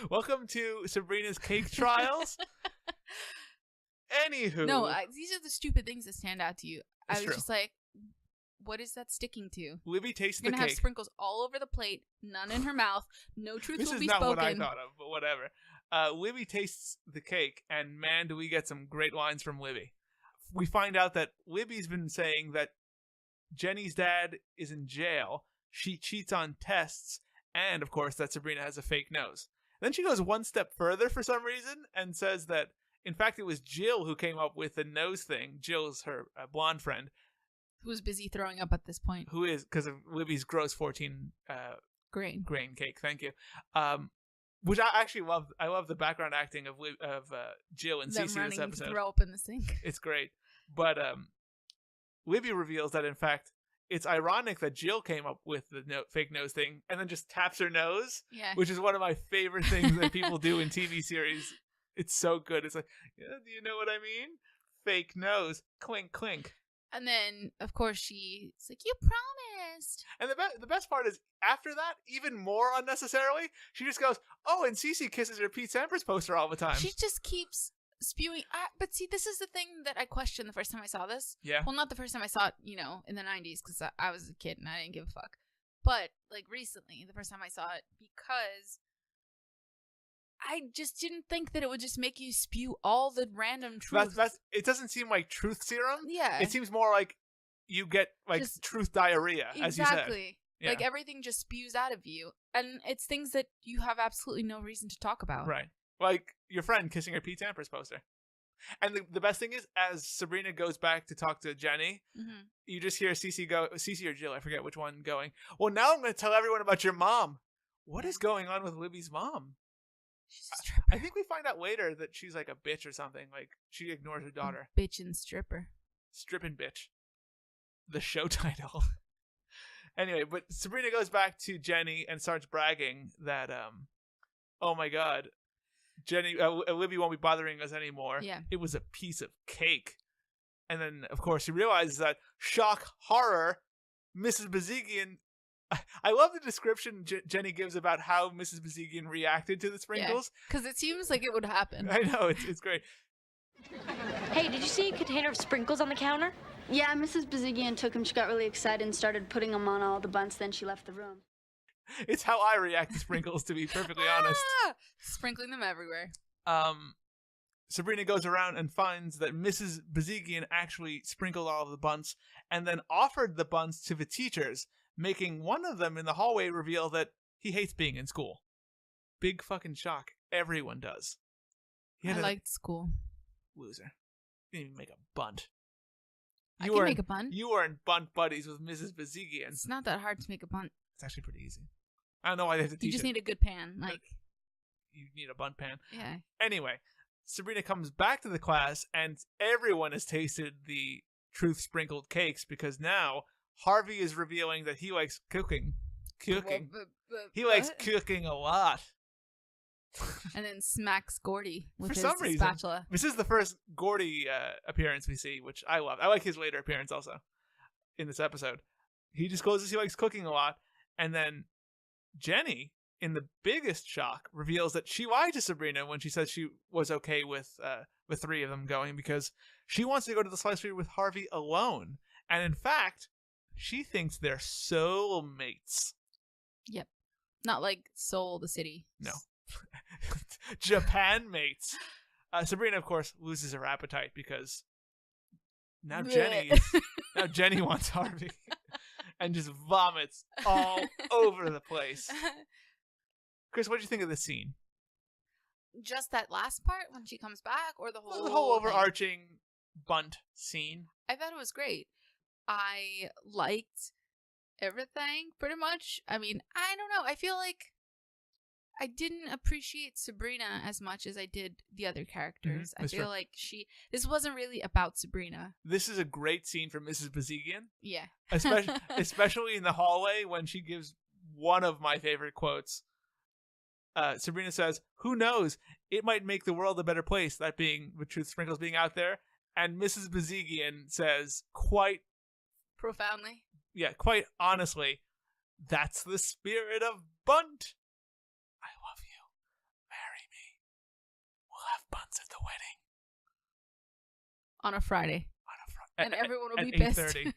Welcome to Sabrina's Cake Trials. Anywho. No, these are the stupid things that stand out to you. I was true. just like, what is that sticking to? Libby tastes You're the gonna cake. have sprinkles all over the plate, none in her mouth, no truth This will is be not spoken. what I thought of, but whatever. Libby tastes the cake, and man, do we get some great lines from Libby. We find out that Libby's been saying that Jenny's dad is in jail, she cheats on tests, and, of course, that Sabrina has a fake nose. Then she goes one step further for some reason and says that, in fact, it was Jill who came up with the nose thing. Jill's her blonde friend. Who's busy throwing up at this point. Who is, because of Libby's gross 14 grain cake. Thank you. Which I actually love. I love the background acting of Jill and Them Cece running this episode. to throw up in the sink. It's great. But Libby reveals that, in fact, it's ironic that Jill came up with the fake nose thing and then just taps her nose, which is one of my favorite things that people do in TV series. It's so good. It's like, yeah, do you know what I mean? Fake nose. Clink, clink. And then, of course, she's like, you promised. And the best part is, after that, even more unnecessarily, she just goes, oh, and Cece kisses her Pete Sampras poster all the time. She just keeps spewing. But see, this is the thing that I questioned the first time I saw this. Yeah. Well, not the first time I saw it, in the 90s, because I was a kid and I didn't give a fuck. But, like, recently, the first time I saw it, because I just didn't think that it would just make you spew all the random truth. It doesn't seem like truth serum. Yeah. It seems more like you get, like, just truth diarrhea, as you said. Exactly. Yeah. Like, everything just spews out of you. And it's things that you have absolutely no reason to talk about. Right. Like your friend kissing her Pete Sampras poster. And the best thing is, as Sabrina goes back to talk to Jenny, you just hear Cece or Jill, I forget which one, going, well, now I'm going to tell everyone about your mom. What is going on with Libby's mom? She's a stripper. I think we find out later that she's like a bitch or something. Like, she ignores her daughter. Bitch and stripper. Strippin' bitch. The show title. Anyway, but Sabrina goes back to Jenny and starts bragging that, oh my god, Jenny, Libby won't be bothering us anymore. Yeah. It was a piece of cake. And then, of course, she realizes that, shock, horror, Mrs. Bogzigian. I love the description Jenny gives about how Mrs. Bogzigian reacted to the sprinkles. Because it seems like it would happen. I know, it's great. Hey, did you see a container of sprinkles on the counter? Yeah, Mrs. Bogzigian took them. She got really excited and started putting them on all the bunts. Then she left the room. It's how I react to sprinkles, to be perfectly honest. Sprinkling them everywhere. Sabrina goes around and finds that Mrs. Bogzigian actually sprinkled all of the bunts and then offered the bunts to the teachers, making one of them in the hallway reveal that he hates being in school. Big fucking shock. Everyone does. I liked school. Loser. You didn't even make a bunt. I can make a bunt. You were in bunt buddies with Mrs. Bogzigian. It's not that hard to make a bunt. It's actually pretty easy. I don't know why they have to teach You just it. need a good pan. You need a bunt pan. Yeah. Anyway, Sabrina comes back to the class, and everyone has tasted the truth-sprinkled cakes because now Harvey is revealing that he likes cooking. He likes cooking a lot. And then smacks Gordy with For his some reason, spatula. This is the first Gordy appearance we see, which I love. I like his later appearance also in this episode. He discloses he likes cooking a lot, and then Jenny, in the biggest shock, reveals that she lied to Sabrina when she said she was okay with the three of them going because she wants to go to the slicery with Harvey alone. And in fact, she thinks they're soulmates. Yep. Not like Seoul, the city. No. Japan mates. Sabrina, of course, loses her appetite because now Jenny wants Harvey and just vomits all over the place. Chris, what did you think of this scene? Just that last part when she comes back, or the whole overarching bunt scene? I thought it was great. I liked everything pretty much. I mean, I don't know. I feel like I didn't appreciate Sabrina as much as I did the other characters. I feel like this wasn't really about Sabrina. This is a great scene for Mrs. Bogzigian. Yeah. Especially in the hallway when she gives one of my favorite quotes. Sabrina says, "Who knows? It might make the world a better place." That being with truth sprinkles being out there. And Mrs. Bogzigian says, quite honestly, "That's the spirit of Bundt. I love you. Marry me. We'll have bunts at the wedding." On a Friday. And everyone will be at pissed. 8:30.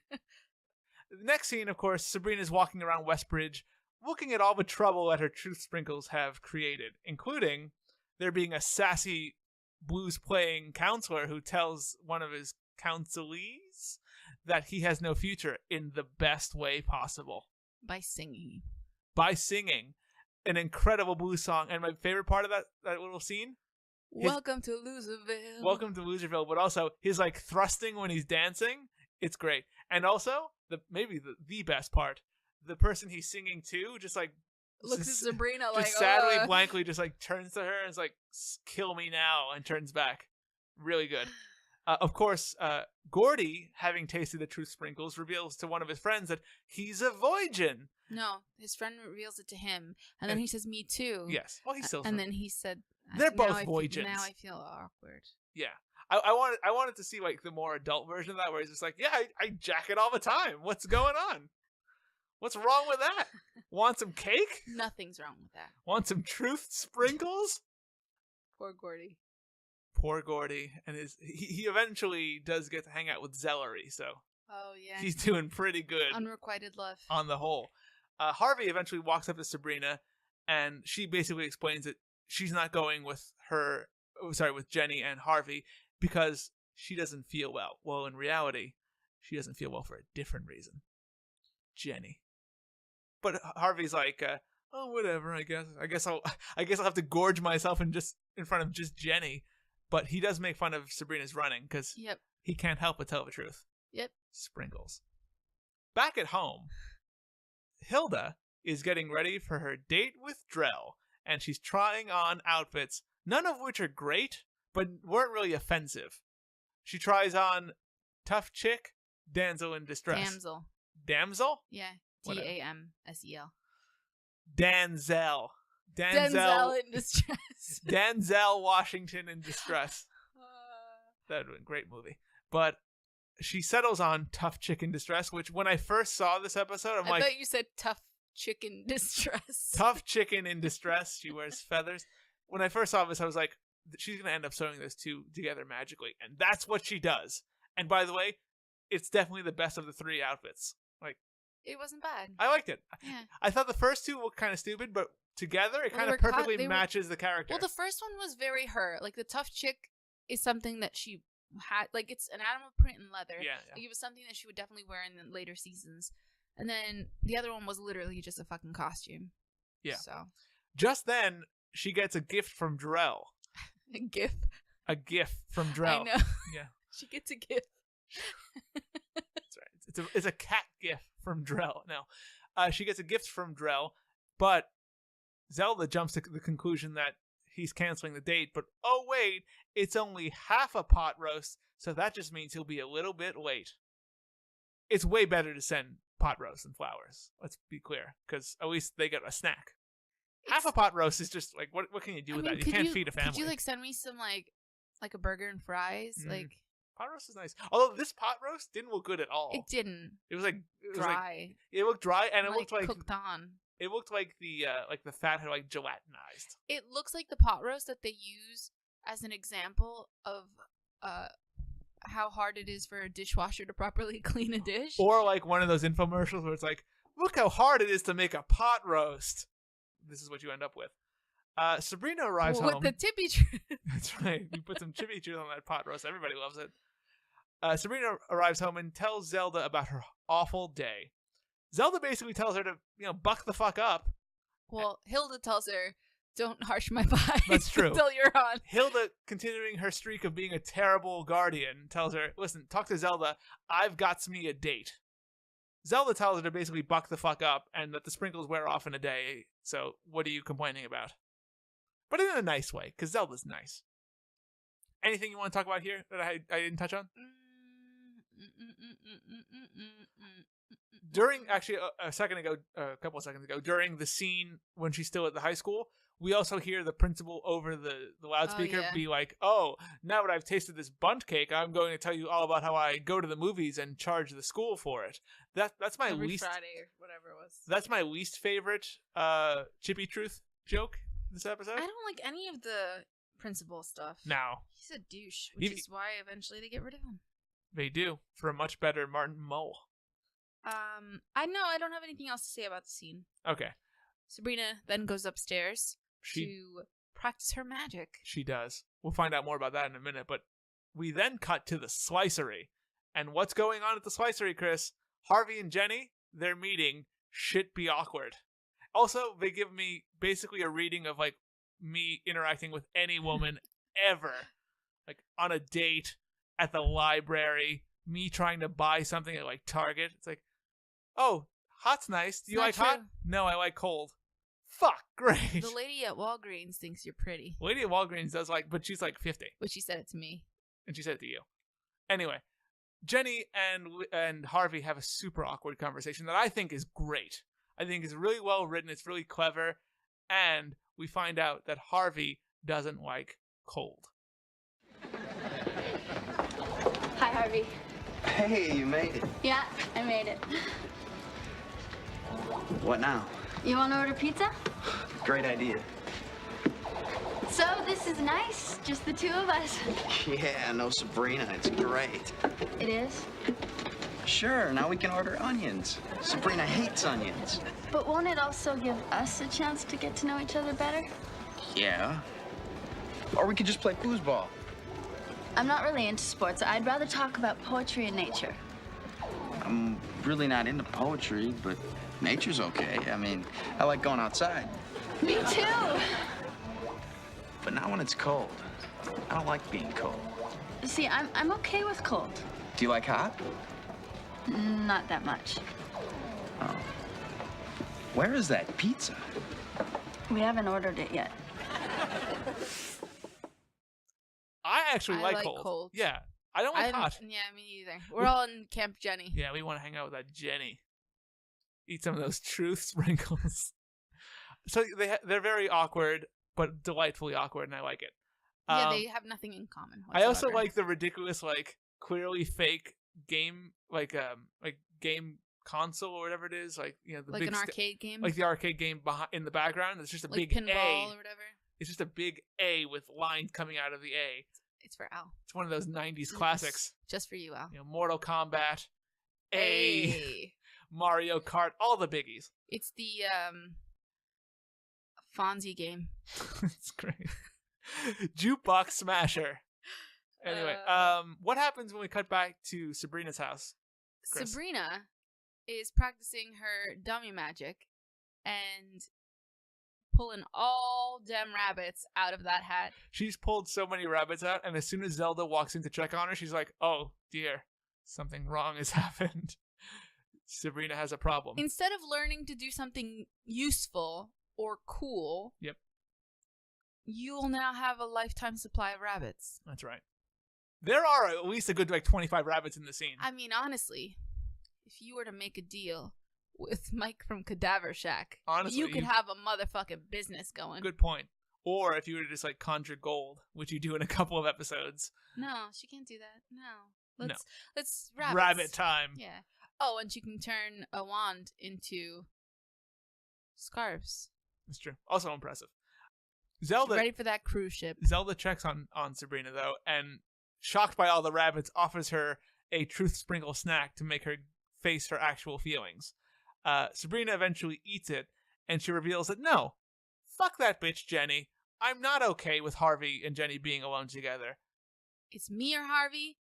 The next scene, of course, Sabrina's walking around Westbridge, looking at all the trouble that her truth sprinkles have created, including there being a sassy blues-playing counselor who tells one of his counselees that he has no future in the best way possible. By singing. An incredible blues song. And my favorite part of that little scene? Welcome to Loserville. Welcome to Loserville, but also his like thrusting when he's dancing. It's great. And also, maybe the best part, the person he's singing to just like looks at Sabrina just like sadly, blankly, just like turns to her and is like, "Kill me now," and turns back. Really good. Of course, Gordy, having tasted the truth sprinkles, reveals to one of his friends that he's a Voyagin. No, his friend reveals it to him, and then he says, "Me too." Yes. Well, he's still. And then he said, "They're both Voyagins." Now I feel awkward. Yeah. I wanted to see like the more adult version of that, where he's just like, "Yeah, I jack it all the time. What's going on? What's wrong with that? Want some cake? Nothing's wrong with that. Want some truth sprinkles?" Poor Gordy. Poor Gordy, and he eventually does get to hang out with Zellery, so he's doing pretty good. Unrequited love on the whole. Harvey eventually walks up to Sabrina, and she basically explains that she's not going with Jenney and Harvey because she doesn't feel well. Well, in reality, she doesn't feel well for a different reason. Jenney. But Harvey's like, "Oh, whatever. I guess I'll have to gorge myself in front of just Jenney." But he does make fun of Sabrina's running because he can't help but tell the truth. Yep. Sprinkles. Back at home, Hilda is getting ready for her date with Drell, and she's trying on outfits, none of which are great, but weren't really offensive. She tries on tough chick, damsel in distress. Damsel? Yeah. Damsel. Denzel in distress. Denzel Washington in distress. That would have been a great movie. But she settles on tough chick in distress, which when I first saw this episode, I thought you said tough chicken distress. Tough chicken in distress. She wears feathers. When I first saw this, I was like, she's going to end up sewing those two together magically. And that's what she does. And by the way, it's definitely the best of the three outfits. Like, it wasn't bad. I liked it. Yeah. I thought the first two looked kind of stupid, but together it kind of perfectly matches the character. Well, the first one was very her. Like, the tough chick is something that she had, like, it's an animal print and leather. Yeah. Like, it was something that she would definitely wear in the later seasons. And then the other one was literally just a fucking costume. Yeah. So. Just then, she gets a gift from Drell. A gift? A gift from Drell. I know. Yeah. She gets a gift. That's right. It's a cat gift from Drell. No. She gets a gift from Drell, but Zelda jumps to the conclusion that he's canceling the date, but oh wait, it's only half a pot roast, so that just means he'll be a little bit late. It's way better to send pot roast than flowers. Let's be clear, because at least they get a snack. Half a pot roast is just like, what can you do with that? You can't feed a family. Could you like send me some like a burger and fries? Like, pot roast is nice. Although this pot roast didn't look good at all. It didn't. It was like dry. It looked dry, and it looked like cooked on. It looked like the fat had like gelatinized. It looks like the pot roast that they use as an example of how hard it is for a dishwasher to properly clean a dish. Or like one of those infomercials where it's like, look how hard it is to make a pot roast. This is what you end up with. Sabrina arrives home. With the tippy truth. That's right. You put some tippy truth on that pot roast. Everybody loves it. Sabrina arrives home and tells Zelda about her awful day. Zelda basically tells her to, buck the fuck up. Well, Hilda tells her, don't harsh my vibe. That's true. Until you're on. Hilda, continuing her streak of being a terrible guardian, tells her, listen, talk to Zelda. I've got me a date. Zelda tells her to basically buck the fuck up and that the sprinkles wear off in a day. So what are you complaining about? But in a nice way, because Zelda's nice. Anything you want to talk about here that I didn't touch on? During, actually, a couple of seconds ago, during the scene when she's still at the high school, we also hear the principal over the loudspeaker be like, "Oh, now that I've tasted this Bundt cake, I'm going to tell you all about how I go to the movies and charge the school for it." That's my Every least Friday or whatever it was. That's my least favorite Chippy Truth joke this episode. I don't like any of the principal stuff. No. He's a douche, which is why eventually they get rid of him. They do, for a much better Martin Mull. I don't have anything else to say about the scene. Okay. Sabrina then goes upstairs to practice her magic. She does. We'll find out more about that in a minute, but we then cut to the slicery. And what's going on at the slicery, Chris? Harvey and Jenney, they're meeting. Shit be awkward. Also, they give me basically a reading of, like, me interacting with any woman ever. Like, on a date, at the library, me trying to buy something at, like, Target. It's like, oh, hot's nice. Do you like hot? No, I like cold. Fuck, great. The lady at Walgreens thinks you're pretty. The lady at Walgreens does like, but she's like 50. But she said it to me. And she said it to you. Anyway, Jenney and Harvey have a super awkward conversation that I think is great. I think it's really well written. It's really clever. And we find out that Harvey doesn't like cold. Hi, Harvey. Hey, you made it. Yeah, I made it. What now? You want to order pizza? Great idea. So, this is nice. Just the two of us. Yeah, no Sabrina. It's great. It is? Sure, now we can order onions. Sabrina hates onions. But won't it also give us a chance to get to know each other better? Yeah. Or we could just play foosball. I'm not really into sports. I'd rather talk about poetry and nature. I'm really not into poetry, but nature's okay. I mean, I like going outside. Me too. But not when it's cold. I don't like being cold. See, I'm okay with cold. Do you like hot? Not that much. Oh. Where is that pizza? We haven't ordered it yet. I actually like cold. Yeah. I don't like hot. Yeah, me either. We're all in Camp Jenney. Yeah, we want to hang out with that Jenney. Eat some of those truth sprinkles. So they're very awkward, but delightfully awkward, and I like it. Yeah, they have nothing in common whatsoever. I also like the ridiculous, like, clearly fake game, like game console or whatever it is, like, you know, the like big an arcade game, like the arcade game in the background. It's just a like big pinball A or whatever. It's just a big A with lines coming out of the A. It's for Al. It's one of those 90s classics. Just for you, Al. You know, Mortal Kombat, Mario Kart, all the biggies. It's the Fonzie game. It's great. Jukebox Smasher. Anyway, what happens when we cut back to Sabrina's house, Chris? Sabrina is practicing her dummy magic and pulling all them rabbits out of that hat. She's pulled so many rabbits out, and as soon as Zelda walks in to check on her, she's like, oh dear, something wrong has happened. Sabrina has a problem. Instead of learning to do something useful or cool, yep, you'll now have a lifetime supply of rabbits. That's right. There are at least a good, like, 25 rabbits in the scene. I mean, honestly, if you were to make a deal with Mike from Cadaver Shack, honestly, you could have a motherfucking business going. Good point. Or if you were to just, like, conjure gold, which you do in a couple of episodes. No, she can't do that. No. Let's rabbits. Rabbit time. Yeah. Oh, and she can turn a wand into scarves. That's true. Also impressive. Zelda, she's ready for that cruise ship. Zelda checks on Sabrina, though, and shocked by all the rabbits, offers her a truth sprinkle snack to make her face her actual feelings. Sabrina eventually eats it, and she reveals that, no, fuck that bitch, Jenney. I'm not okay with Harvey and Jenney being alone together. It's me or Harvey,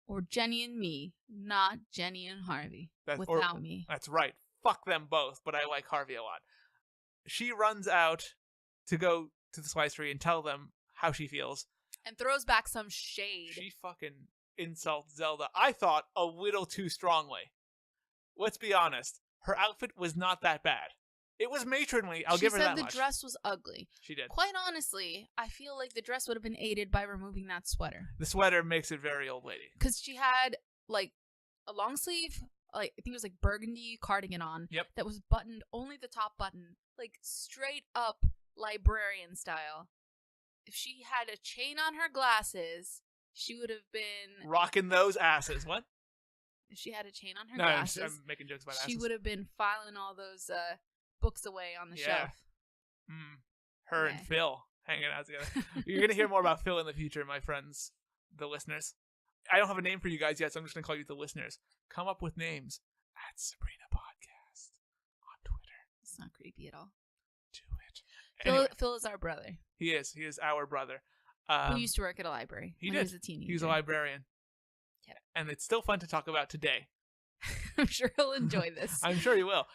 or Jenney and me, not Jenney and Harvey without me. That's right. Fuck them both, but I like Harvey a lot. She runs out to go to the slicery and tell them how she feels. And throws back some shade. She fucking insults Zelda, I thought, a little too strongly. Let's be honest. Her outfit was not that bad. It was matronly. I'll give her that much. She said the dress was ugly. She did. Quite honestly, I feel like the dress would have been aided by removing that sweater. The sweater makes it very old lady. Because she had, like, a long sleeve, like, I think it was like burgundy cardigan on. Yep. That was buttoned, only the top button, like, straight up librarian style. If she had a chain on her glasses, she would have been rocking those asses. What? If she had a chain on her No, glasses, I'm making jokes about asses. she would have been filing all those books away on the shelf. Her and Phil hanging out together. You're going to hear more about Phil in the future, my friends, the listeners. I don't have a name for you guys yet, so I'm just going to call you the listeners. Come up with names at Sabrina Podcast on Twitter. It's not creepy at all. Do it. Anyway, Phil is our brother. He is our brother. Who used to work at a library. He when did. He was a teenager. He was a librarian. Yep. And it's still fun to talk about today. I'm sure he'll enjoy this. I'm sure he will.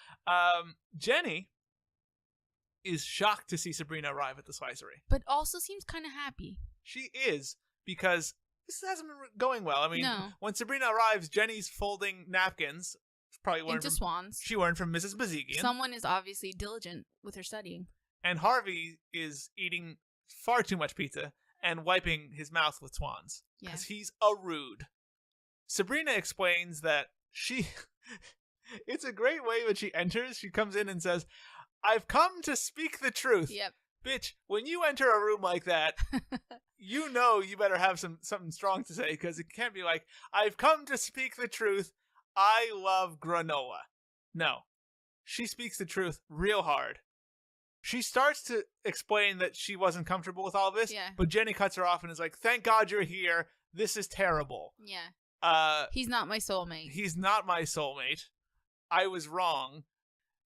Jenney is shocked to see Sabrina arrive at the spicery. But also seems kind of happy. She is, because this hasn't been going well. I mean, when Sabrina arrives, Jenny's folding napkins. Probably learned into swans. She learned from Mrs. Bogzigian. Someone is obviously diligent with her studying. And Harvey is eating far too much pizza and wiping his mouth with swans. Because he's a rude. Sabrina explains that it's a great way when she enters. She comes in and says, "I've come to speak the truth." Yep. Bitch, when you enter a room like that, you know you better have something strong to say, because it can't be like, "I've come to speak the truth. I love granola." No. She speaks the truth real hard. She starts to explain that she wasn't comfortable with all this, but Jenney cuts her off and is like, "Thank God you're here. This is terrible." Yeah. He's not my soulmate. He's not my soulmate. I was wrong.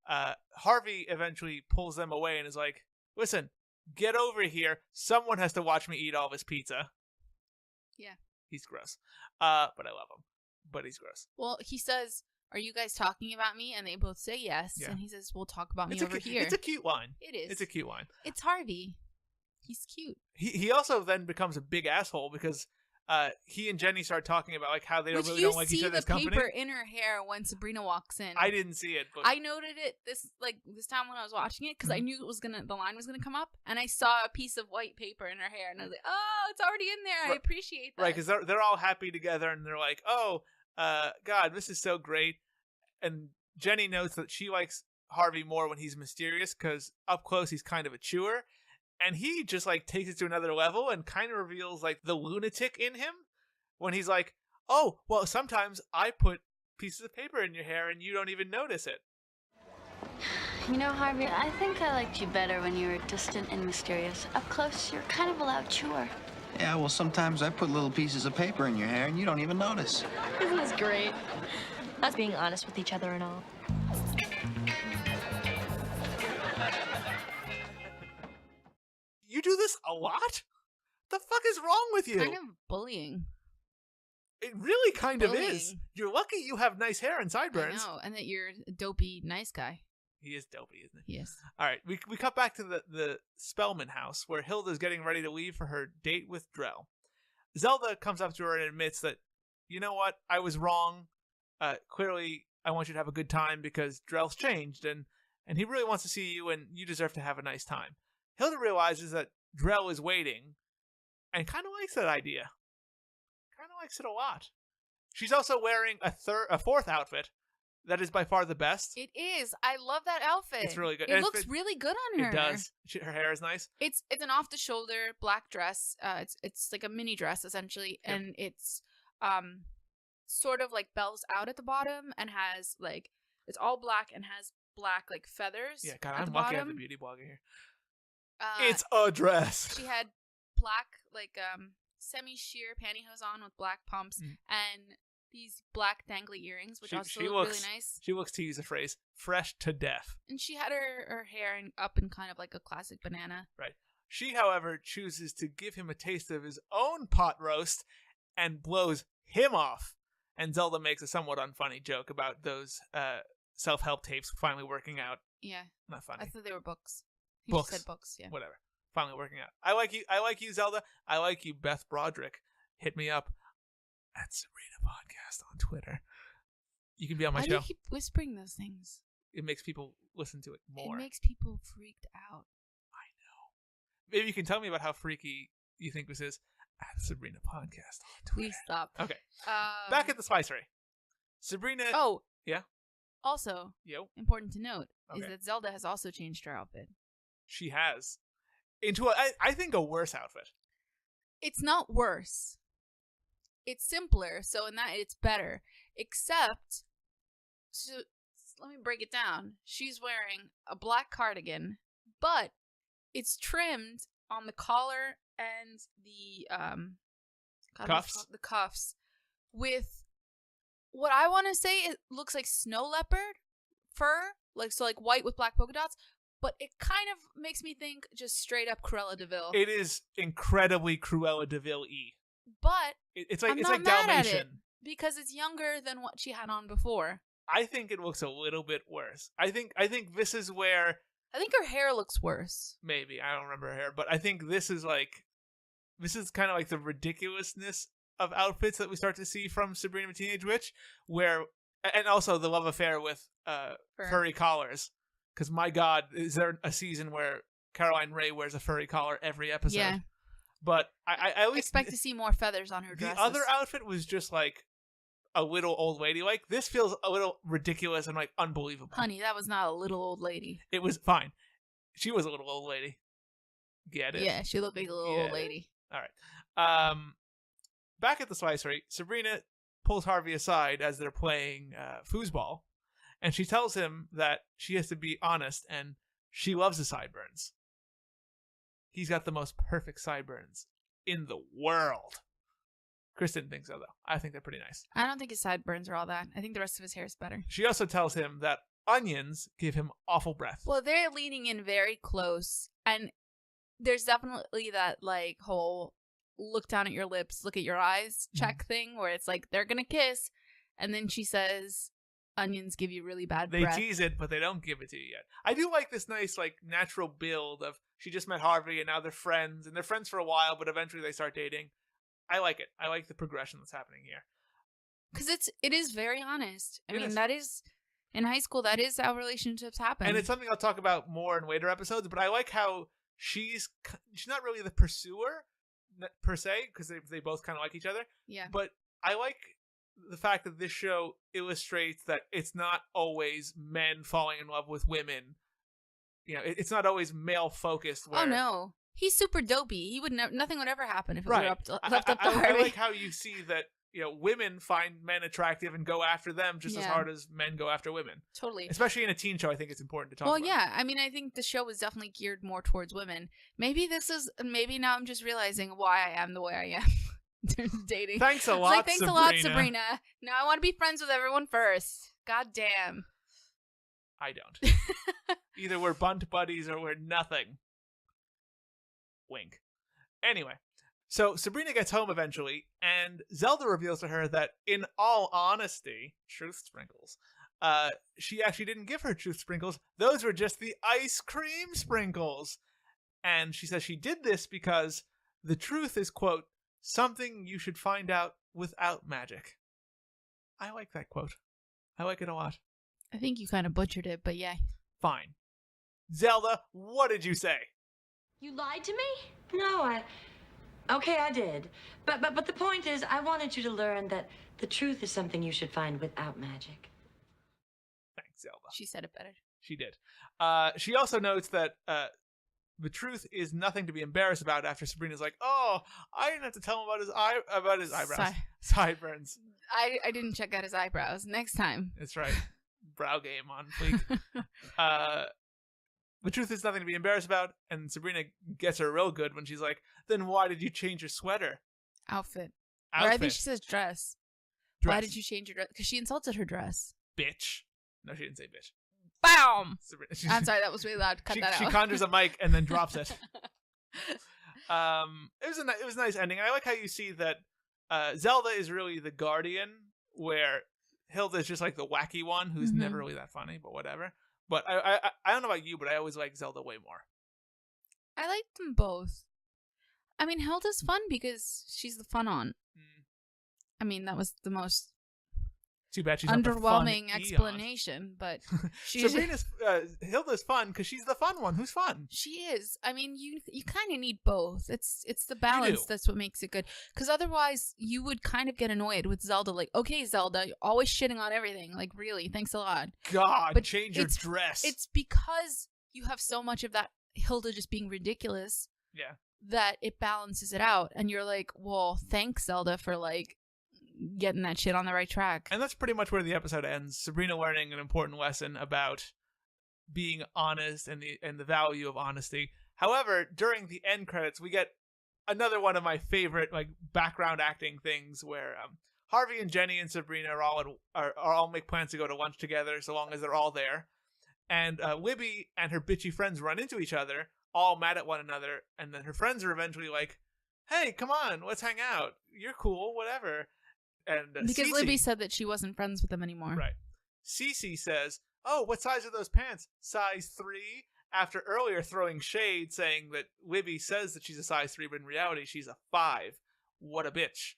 Harvey eventually pulls them away and is like, "Listen, get over here. Someone has to watch me eat all this pizza." Yeah. He's gross. But I love him. But he's gross. Well, he says, "Are you guys talking about me?" And they both say yes. Yeah. And he says, "We'll talk about me over here." It's a cute line. It is. It's a cute line. It's Harvey. He's cute. He also then becomes a big asshole because he and Jenney start talking about like how they don't like each other's company. You see the paper in her hair when Sabrina walks in. I didn't see it, but I noted it this time when I was watching it, because I knew the line was gonna come up, and I saw a piece of white paper in her hair, and I was like, "Oh, it's already in there." I appreciate that. Right, because they're all happy together, and they're like, "Oh, God, this is so great." And Jenney notes that she likes Harvey more when he's mysterious, because up close he's kind of a chewer. And he just like takes it to another level and kind of reveals like the lunatic in him when he's like, "Oh, well, sometimes I put pieces of paper in your hair and you don't even notice it." You know, Harvey, I think I liked you better when you were distant and mysterious. Up close, you're kind of a loud chewer. Yeah, well, sometimes I put little pieces of paper in your hair and you don't even notice. Isn't this great? Us being honest with each other and all. You do this a lot? The fuck is wrong with you? Kind of bullying. It really kind of is. You're lucky you have nice hair and sideburns. I know, and that you're a dopey, nice guy. He is dopey, isn't he? Yes. All right, we cut back to the Spellman house where Hilda's getting ready to leave for her date with Drell. Zelda comes up to her and admits that, "You know what? I was wrong. Clearly, I want you to have a good time because Drell's changed, and he really wants to see you, and you deserve to have a nice time." Hilda realizes that Drell is waiting and kind of likes that idea. Kind of likes it a lot. She's also wearing a fourth outfit that is by far the best. It is. I love that outfit. It's really good. It looks really good on her. It does. Her hair is nice. It's an off the shoulder black dress. It's like a mini dress essentially, and it's sort of like bells out at the bottom and has like it's all black and has black like feathers. Yeah, God, at I'm the lucky I bottom. have the beauty blogger here. It's a dress. She had black like semi-sheer pantyhose on with black pumps and these black dangly earrings, which also look really nice. She looks, to use a phrase, fresh to death. And she had her hair up in kind of like a classic banana. Right. She, however, chooses to give him a taste of his own pot roast and blows him off. And Zelda makes a somewhat unfunny joke about those self-help tapes finally working out. Yeah. Not funny. I thought they were books. He Books. just said books, yeah. Whatever. Finally working out. I like you, Zelda. I like you, Beth Broderick. Hit me up at Sabrina Podcast on Twitter. You can be on my Why show. do you keep whispering those things? It makes people listen to it more. It makes people freaked out. I know. Maybe you can tell me about how freaky you think this is at Sabrina Podcast on Twitter. Please stop. Okay. Back at the spicery. Sabrina. Oh. Yeah. Also, Yo. important to note is that Zelda has also changed her outfit. she has into I think a worse outfit. It's not worse. It's simpler, so in that it's better. Except, so let me break it down. She's wearing a black cardigan, but it's trimmed on the collar and the cuffs. The cuffs with what I want to say it looks like snow leopard fur, like white with black polka dots. But it kind of makes me think just straight up Cruella de Vil. It is incredibly Cruella de Vil-y. But it's I'm like not mad Dalmatian. at it because it's younger than what she had on before. I think it looks a little bit worse. I think this is where I think her hair looks worse. maybe I don't remember her hair, but I think this is kind of like the ridiculousness of outfits that we start to see from Sabrina the Teenage Witch, and also the love affair with furry collars. Because my God, is there a season where Caroline Rhea wears a furry collar every episode? Yeah. But I at least expect to see more feathers on her dresses. The other outfit was just like a little old lady. Like this feels a little ridiculous and like unbelievable. Honey, that was not a little old lady. It was fine. She was a little old lady. Get it? Yeah, she looked like a little old lady. All right. Back at the spicery, Sabrina pulls Harvey aside as they're playing foosball, and she tells him that she has to be honest and she loves the sideburns. He's got the most perfect sideburns in the world. Chris didn't think so, though. I think they're pretty nice. I don't think his sideburns are all that. I think the rest of his hair is better. She also tells him that onions give him awful breath. Well, they're leaning in very close, and there's definitely that like whole look down at your lips, look at your eyes check thing where it's like they're gonna kiss, and then she says onions give you really bad breath. They tease it, but they don't give it to you yet. I do like this nice like natural build of she just met Harvey and now they're friends, and they're friends for a while, but eventually they start dating. I like it. I like the progression that's happening here. Because it is very honest. I mean, is. that is, in high school, that is how relationships happen. And it's something I'll talk about more in later episodes, but I like how she's not really the pursuer, per se, because they both kind of like each other. Yeah. But I like the fact that this show illustrates that it's not always men falling in love with women. You know, it's not always male-focused. Oh, no. He's super dopey. He would nothing would ever happen if it right. were left up to Harvey. I like how you see that, you know, women find men attractive and go after them just as hard as men go after women. Totally. Especially in a teen show, I think it's important to talk about. Well, yeah. I mean, I think the show is definitely geared more towards women. Maybe now I'm just realizing why I am the way I am. There's dating. Thanks a lot, thanks Sabrina. a lot, Sabrina. Now I want to be friends with everyone first. God damn. I don't. Either we're bunt buddies or we're nothing. Wink. Anyway, so Sabrina gets home eventually, and Zelda reveals to her that, in all honesty, truth sprinkles, she actually didn't give her truth sprinkles. Those were just the ice cream sprinkles. And she says she did this because the truth is, quote, something you should find out without magic. I like that quote. I like it a lot. I think you kind of butchered it, but yeah. Fine. Zelda, what did you say? You lied to me? No, Okay, I did. But the point is, I wanted you to learn that the truth is something you should find without magic. Thanks, Zelda. She said it better. She did. She also notes that the truth is nothing to be embarrassed about after Sabrina's like, oh, I didn't have to tell him about his eyebrows. Sideburns. I didn't check out his eyebrows. Next time. That's right. Brow game on fleek. The truth is nothing to be embarrassed about, and Sabrina gets her real good when she's like, then why did you change your sweater? Outfit. Or I think she says dress. Why did you change your dress? Because she insulted her dress. Bitch. No, she didn't say bitch. BAM! I'm sorry, that was really loud. Cut that out. She conjures a mic and then drops it. It was a nice ending. I like how you see that Zelda is really the guardian, where Hilda is just like the wacky one who's never really that funny, but whatever. But I don't know about you, but I always like Zelda way more. I like them both. I mean, Hilda's fun because she's the fun on. I mean, that was the most too bad she's underwhelming not the explanation, but Hilda's fun because she's the fun one. Who's fun? She is. I mean, you kind of need both. It's the balance that's what makes it good. Because otherwise, you would kind of get annoyed with Zelda. Like, okay, Zelda, you're always shitting on everything. Like, really, thanks a lot. God, but change your dress. It's because you have so much of that Hilda just being ridiculous, Yeah. that it balances it out. And you're like, well, thanks, Zelda, for like getting that shit on the right track. And that's pretty much where the episode ends. Sabrina learning an important lesson about being honest and the value of honesty. However, during the end credits, we get another one of my favorite like background acting things where Harvey and Jenney and Sabrina are all make plans to go to lunch together, so long as they're all there. And Libby and her bitchy friends run into each other, all mad at one another, and then her friends are eventually like, "Hey, come on, let's hang out. You're cool, whatever." And because Cece, Libby said that she wasn't friends with them anymore. right? Cece says, "Oh, what size are those pants? Size 3?" After earlier throwing shade, saying that Libby says that she's a size 3, but in reality she's a 5. What a bitch.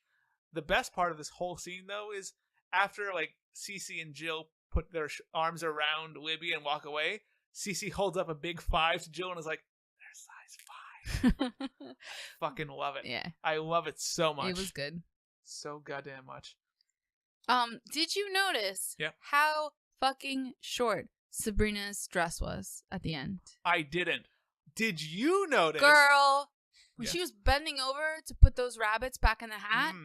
The best part of this whole scene, though, is after like Cece and Jill put their arms around Libby and walk away, Cece holds up a big 5 to Jill and is like, "They're size 5." Fucking love it. Yeah. I love it so much. It was good. So goddamn much. Did you notice Yeah. how fucking short Sabrina's dress was at the end? I didn't. Did you notice? Girl, when Yeah. she was bending over to put those rabbits back in the hat,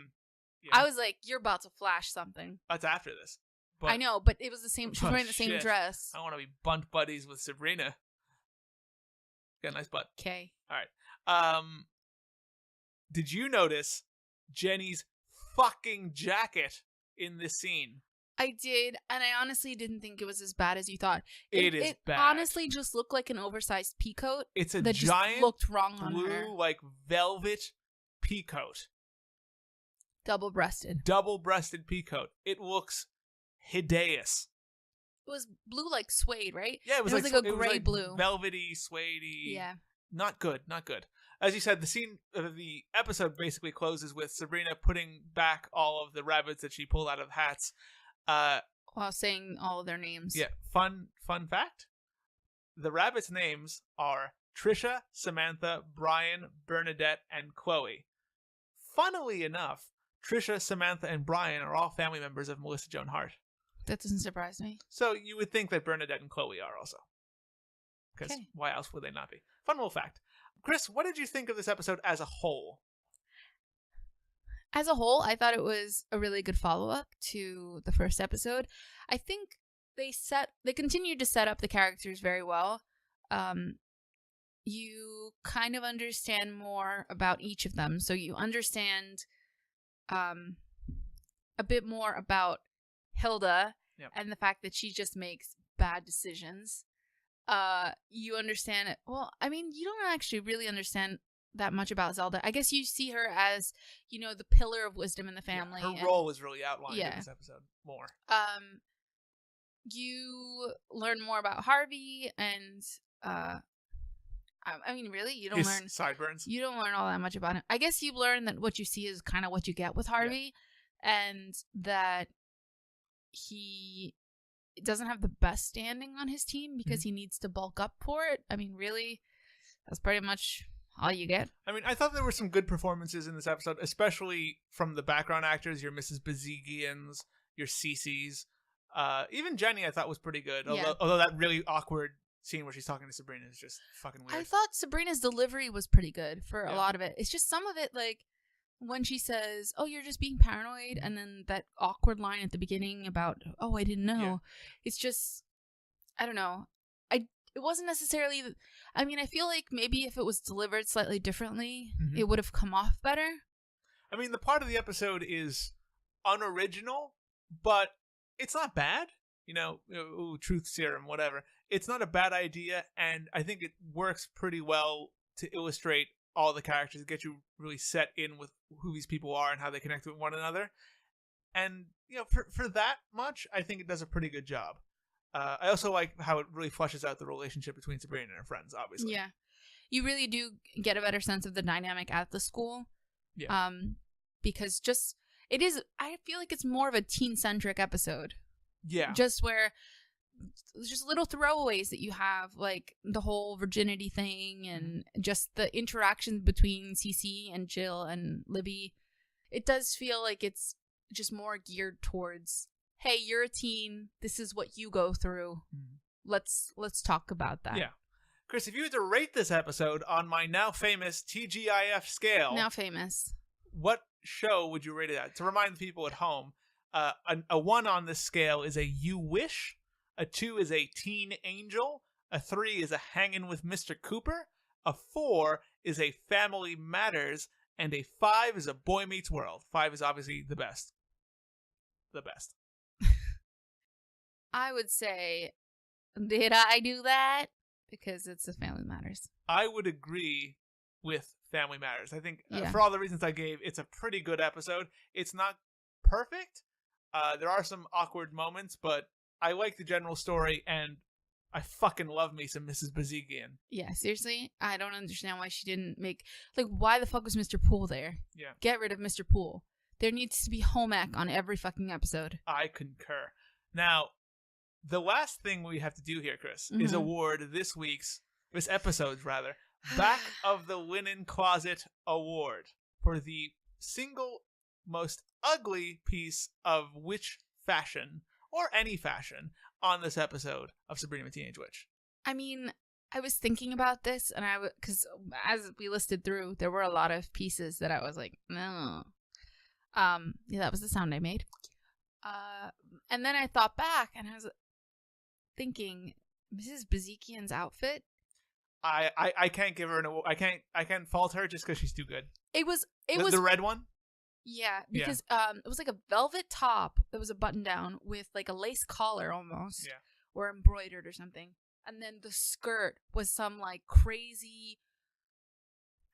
Yeah. I was like, you're about to flash something. That's after this. But, I know, but it was the same. She was oh, wearing the same shit. dress. I want to be bunt buddies with Sabrina. Got a nice butt. Okay. All right. Did you notice Jenny's fucking jacket in this scene? I did, and I honestly didn't think it was as bad as you thought. It bad. Honestly just looked like an oversized peacoat. It's a that giant just looked wrong on her. blue, like velvet peacoat. Double-breasted. Double-breasted peacoat. It looks hideous. It was blue like suede, right? Yeah, it was like a it was gray like blue. velvety, suede-y. Yeah. Not good, not good. As you said, the scene of the episode basically closes with Sabrina putting back all of the rabbits that she pulled out of hats. While saying all of their names. Yeah, fun fact. The rabbits' names are Trisha, Samantha, Brian, Bernadette, and Chloe. Funnily enough, Trisha, Samantha, and Brian are all family members of Melissa Joan Hart. That doesn't surprise me. So you would think that Bernadette and Chloe are also. Because why else would they not be? Fun little fact. Chris, what did you think of this episode as a whole? As a whole, I thought it was a really good follow-up to the first episode. I think they continued to set up the characters very well. You kind of understand more about each of them. So you understand a bit more about Hilda and the fact that she just makes bad decisions. You understand it. Well, I mean, you don't actually really understand that much about Zelda. I guess you see her as, you know, the pillar of wisdom in the family. Her role was really outlined in this episode more. You learn more about Harvey and I mean, really, you don't learn sideburns. You don't learn all that much about him. I guess you learn that what you see is kind of what you get with Harvey, and that he doesn't have the best standing on his team because he needs to bulk up for it. I mean, really, that's pretty much all you get. I mean, I thought there were some good performances in this episode, especially from the background actors, your Mrs. Bogzigians, your Cece's. Even Jenney I thought was pretty good, although that really awkward scene where she's talking to Sabrina is just fucking weird. I thought Sabrina's delivery was pretty good for a lot of it. It's just some of it, like when she says, "Oh, you're just being paranoid," and then that awkward line at the beginning about, "Oh, I didn't know." Yeah. It's just, I don't know. It wasn't necessarily. I mean, I feel like maybe if it was delivered slightly differently, it would have come off better. I mean, the part of the episode is unoriginal, but it's not bad. You know, truth serum, whatever. It's not a bad idea, and I think it works pretty well to illustrate all the characters, get you really set in with who these people are and how they connect with one another. And, you know, for that much, I think it does a pretty good job. I also like how it really fleshes out the relationship between Sabrina and her friends, obviously. Yeah. You really do get a better sense of the dynamic at the school. Yeah. Because it is, I feel like it's more of a teen-centric episode. Yeah. Just where, just little throwaways that you have, like the whole virginity thing and just the interactions between Cece and Jill and Libby. It does feel like it's just more geared towards, hey, you're a teen. This is what you go through. Let's talk about that. Yeah. Chris, if you had to rate this episode on my now famous TGIF scale, Now famous. what show would you rate it at? To remind the people at home, a 1 on this scale is a You Wish, a 2 is a Teen Angel, a 3 is a Hangin' with Mr. Cooper, a 4 is a Family Matters, and a 5 is a Boy Meets World. 5 is obviously the best. The best. I would say, did I do that? Because it's a Family Matters. I would agree with Family Matters. I think Yeah. for all the reasons I gave, it's a pretty good episode. It's not perfect. There are some awkward moments, but I like the general story, and I fucking love me some Mrs. Bogzigian. Yeah, seriously, I don't understand why she didn't make... Like, why the fuck was Mr. Poole there? Yeah. Get rid of Mr. Poole. There needs to be home ec on every fucking episode. I concur. Now, the last thing we have to do here, Chris, is award this episode's Back of the Linen Closet Award for the single most ugly piece of witch fashion, or any fashion, on this episode of Sabrina the Teenage Witch. I mean, I was thinking about this, and because as we listed through, there were a lot of pieces that I was like, no. Yeah, that was the sound I made. And then I thought back, and I was thinking, Mrs. Bogzigian's outfit. I can't give her an award. I can't fault her just because she's too good. It was the red one. Yeah, because it was like a velvet top that was a button down with like a lace collar almost, or embroidered or something, and then the skirt was some like crazy,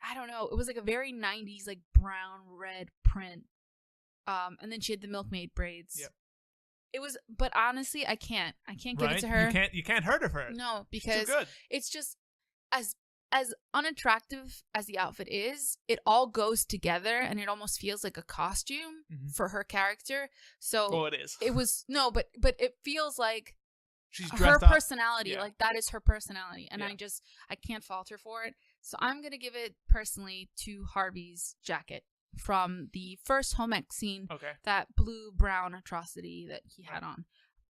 I don't know, it was like a very 90s like brown red print, and then she had the milkmaid braids. Yep. It was, but honestly, I can't give it to her. You can't hurt her for it. No, because she's too good. It's just as unattractive as the outfit is, it all goes together, and it almost feels like a costume for her character. So it is. It was but it feels like she's her dressed personality. up. Yeah. Like that is her personality, and I can't fault her for it. So I'm gonna give it personally to Harvey's jacket from the first home ec scene. Okay. That blue brown atrocity that he had on.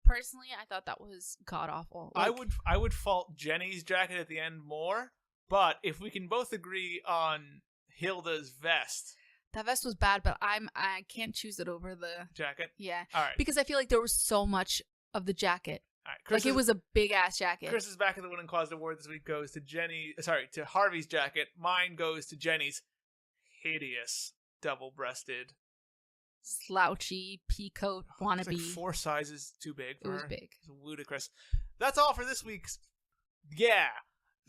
Personally, I thought that was god awful. Like, I would fault Jenny's jacket at the end more. But if we can both agree on Hilda's vest. That vest was bad, but I can't choose it over the jacket. Yeah. All right. Because I feel like there was so much of the jacket. All right. Like it was a big ass jacket. Chris's Back of the Linen Closet Award this week goes to to Harvey's jacket. Mine goes to Jenny's hideous double-breasted slouchy peacoat wannabe. It's like 4 sizes too big for her. It was big. It's ludicrous. That's all for this week's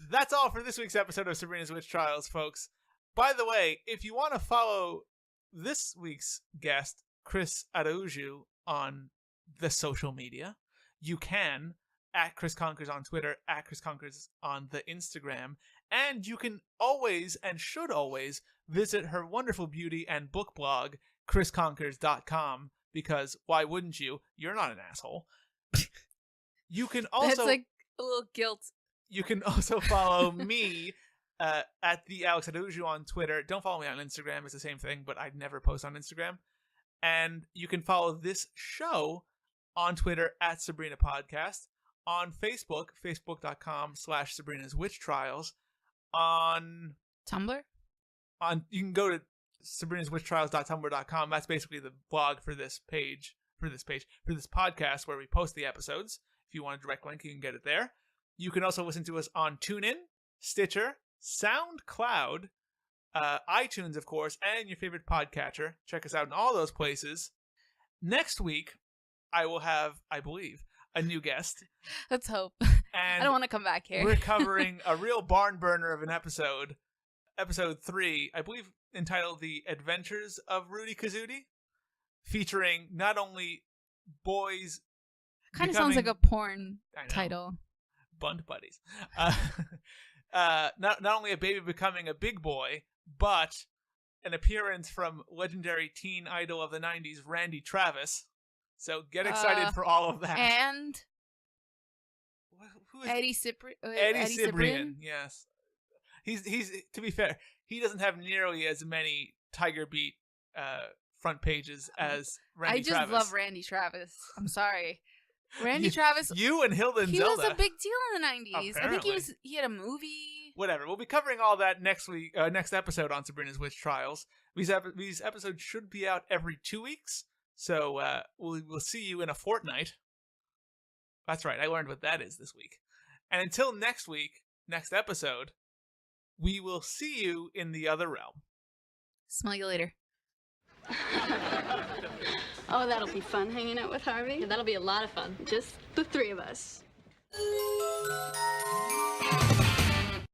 That's all for this week's episode of Sabrina's Witch Trials, folks. By the way, if you want to follow this week's guest, Cris Araujo, on the social media, you can at Cris Conkers on Twitter, at Cris Conkers on the Instagram, and you can always and should always visit her wonderful beauty and book blog, chrisconkers.com, because why wouldn't you? You're not an asshole. You can also... That's like a little guilt. You can also follow me at the Alex Araujo on Twitter. Don't follow me on Instagram. It's the same thing, but I'd never post on Instagram. And you can follow this show on Twitter at Sabrina Podcast. On Facebook, facebook.com/Sabrina's Witch Trials. On Tumblr? You can go to sabrinaswitchtrials.tumblr.com. That's basically the blog for this podcast where we post the episodes. If you want a direct link, you can get it there. You can also listen to us on TuneIn, Stitcher, SoundCloud, iTunes, of course, and your favorite podcatcher. Check us out in all those places. Next week, I will have, I believe, a new guest. Let's hope. And I don't want to come back here. We're covering a real barn burner of an episode, episode 3, I believe, entitled The Adventures of Rudy Kazudi, featuring not only boys... Kind of sounds like a porn title. Bundt buddies. Not only a baby becoming a big boy, but an appearance from legendary teen idol of the 90s, Randy Travis. So get excited for all of that. And who is Eddie Cibrian, yes. He's to be fair, he doesn't have nearly as many Tiger Beat front pages as Randy Travis. I just love Randy Travis. I'm sorry. Randy Travis. You and Hilda and He Zelda. was a big deal in the 90s. I think Apparently. he had a movie. Whatever. We'll be covering all that next week, next episode on Sabrina's Witch Trials. These episodes should be out every 2 weeks, so we'll see you in a fortnight. That's right. I learned what that is this week. And until next week, next episode, we will see you in the other realm. Smell you later. Oh, that'll be fun hanging out with Harvey. Yeah, that'll be a lot of fun. Just the three of us.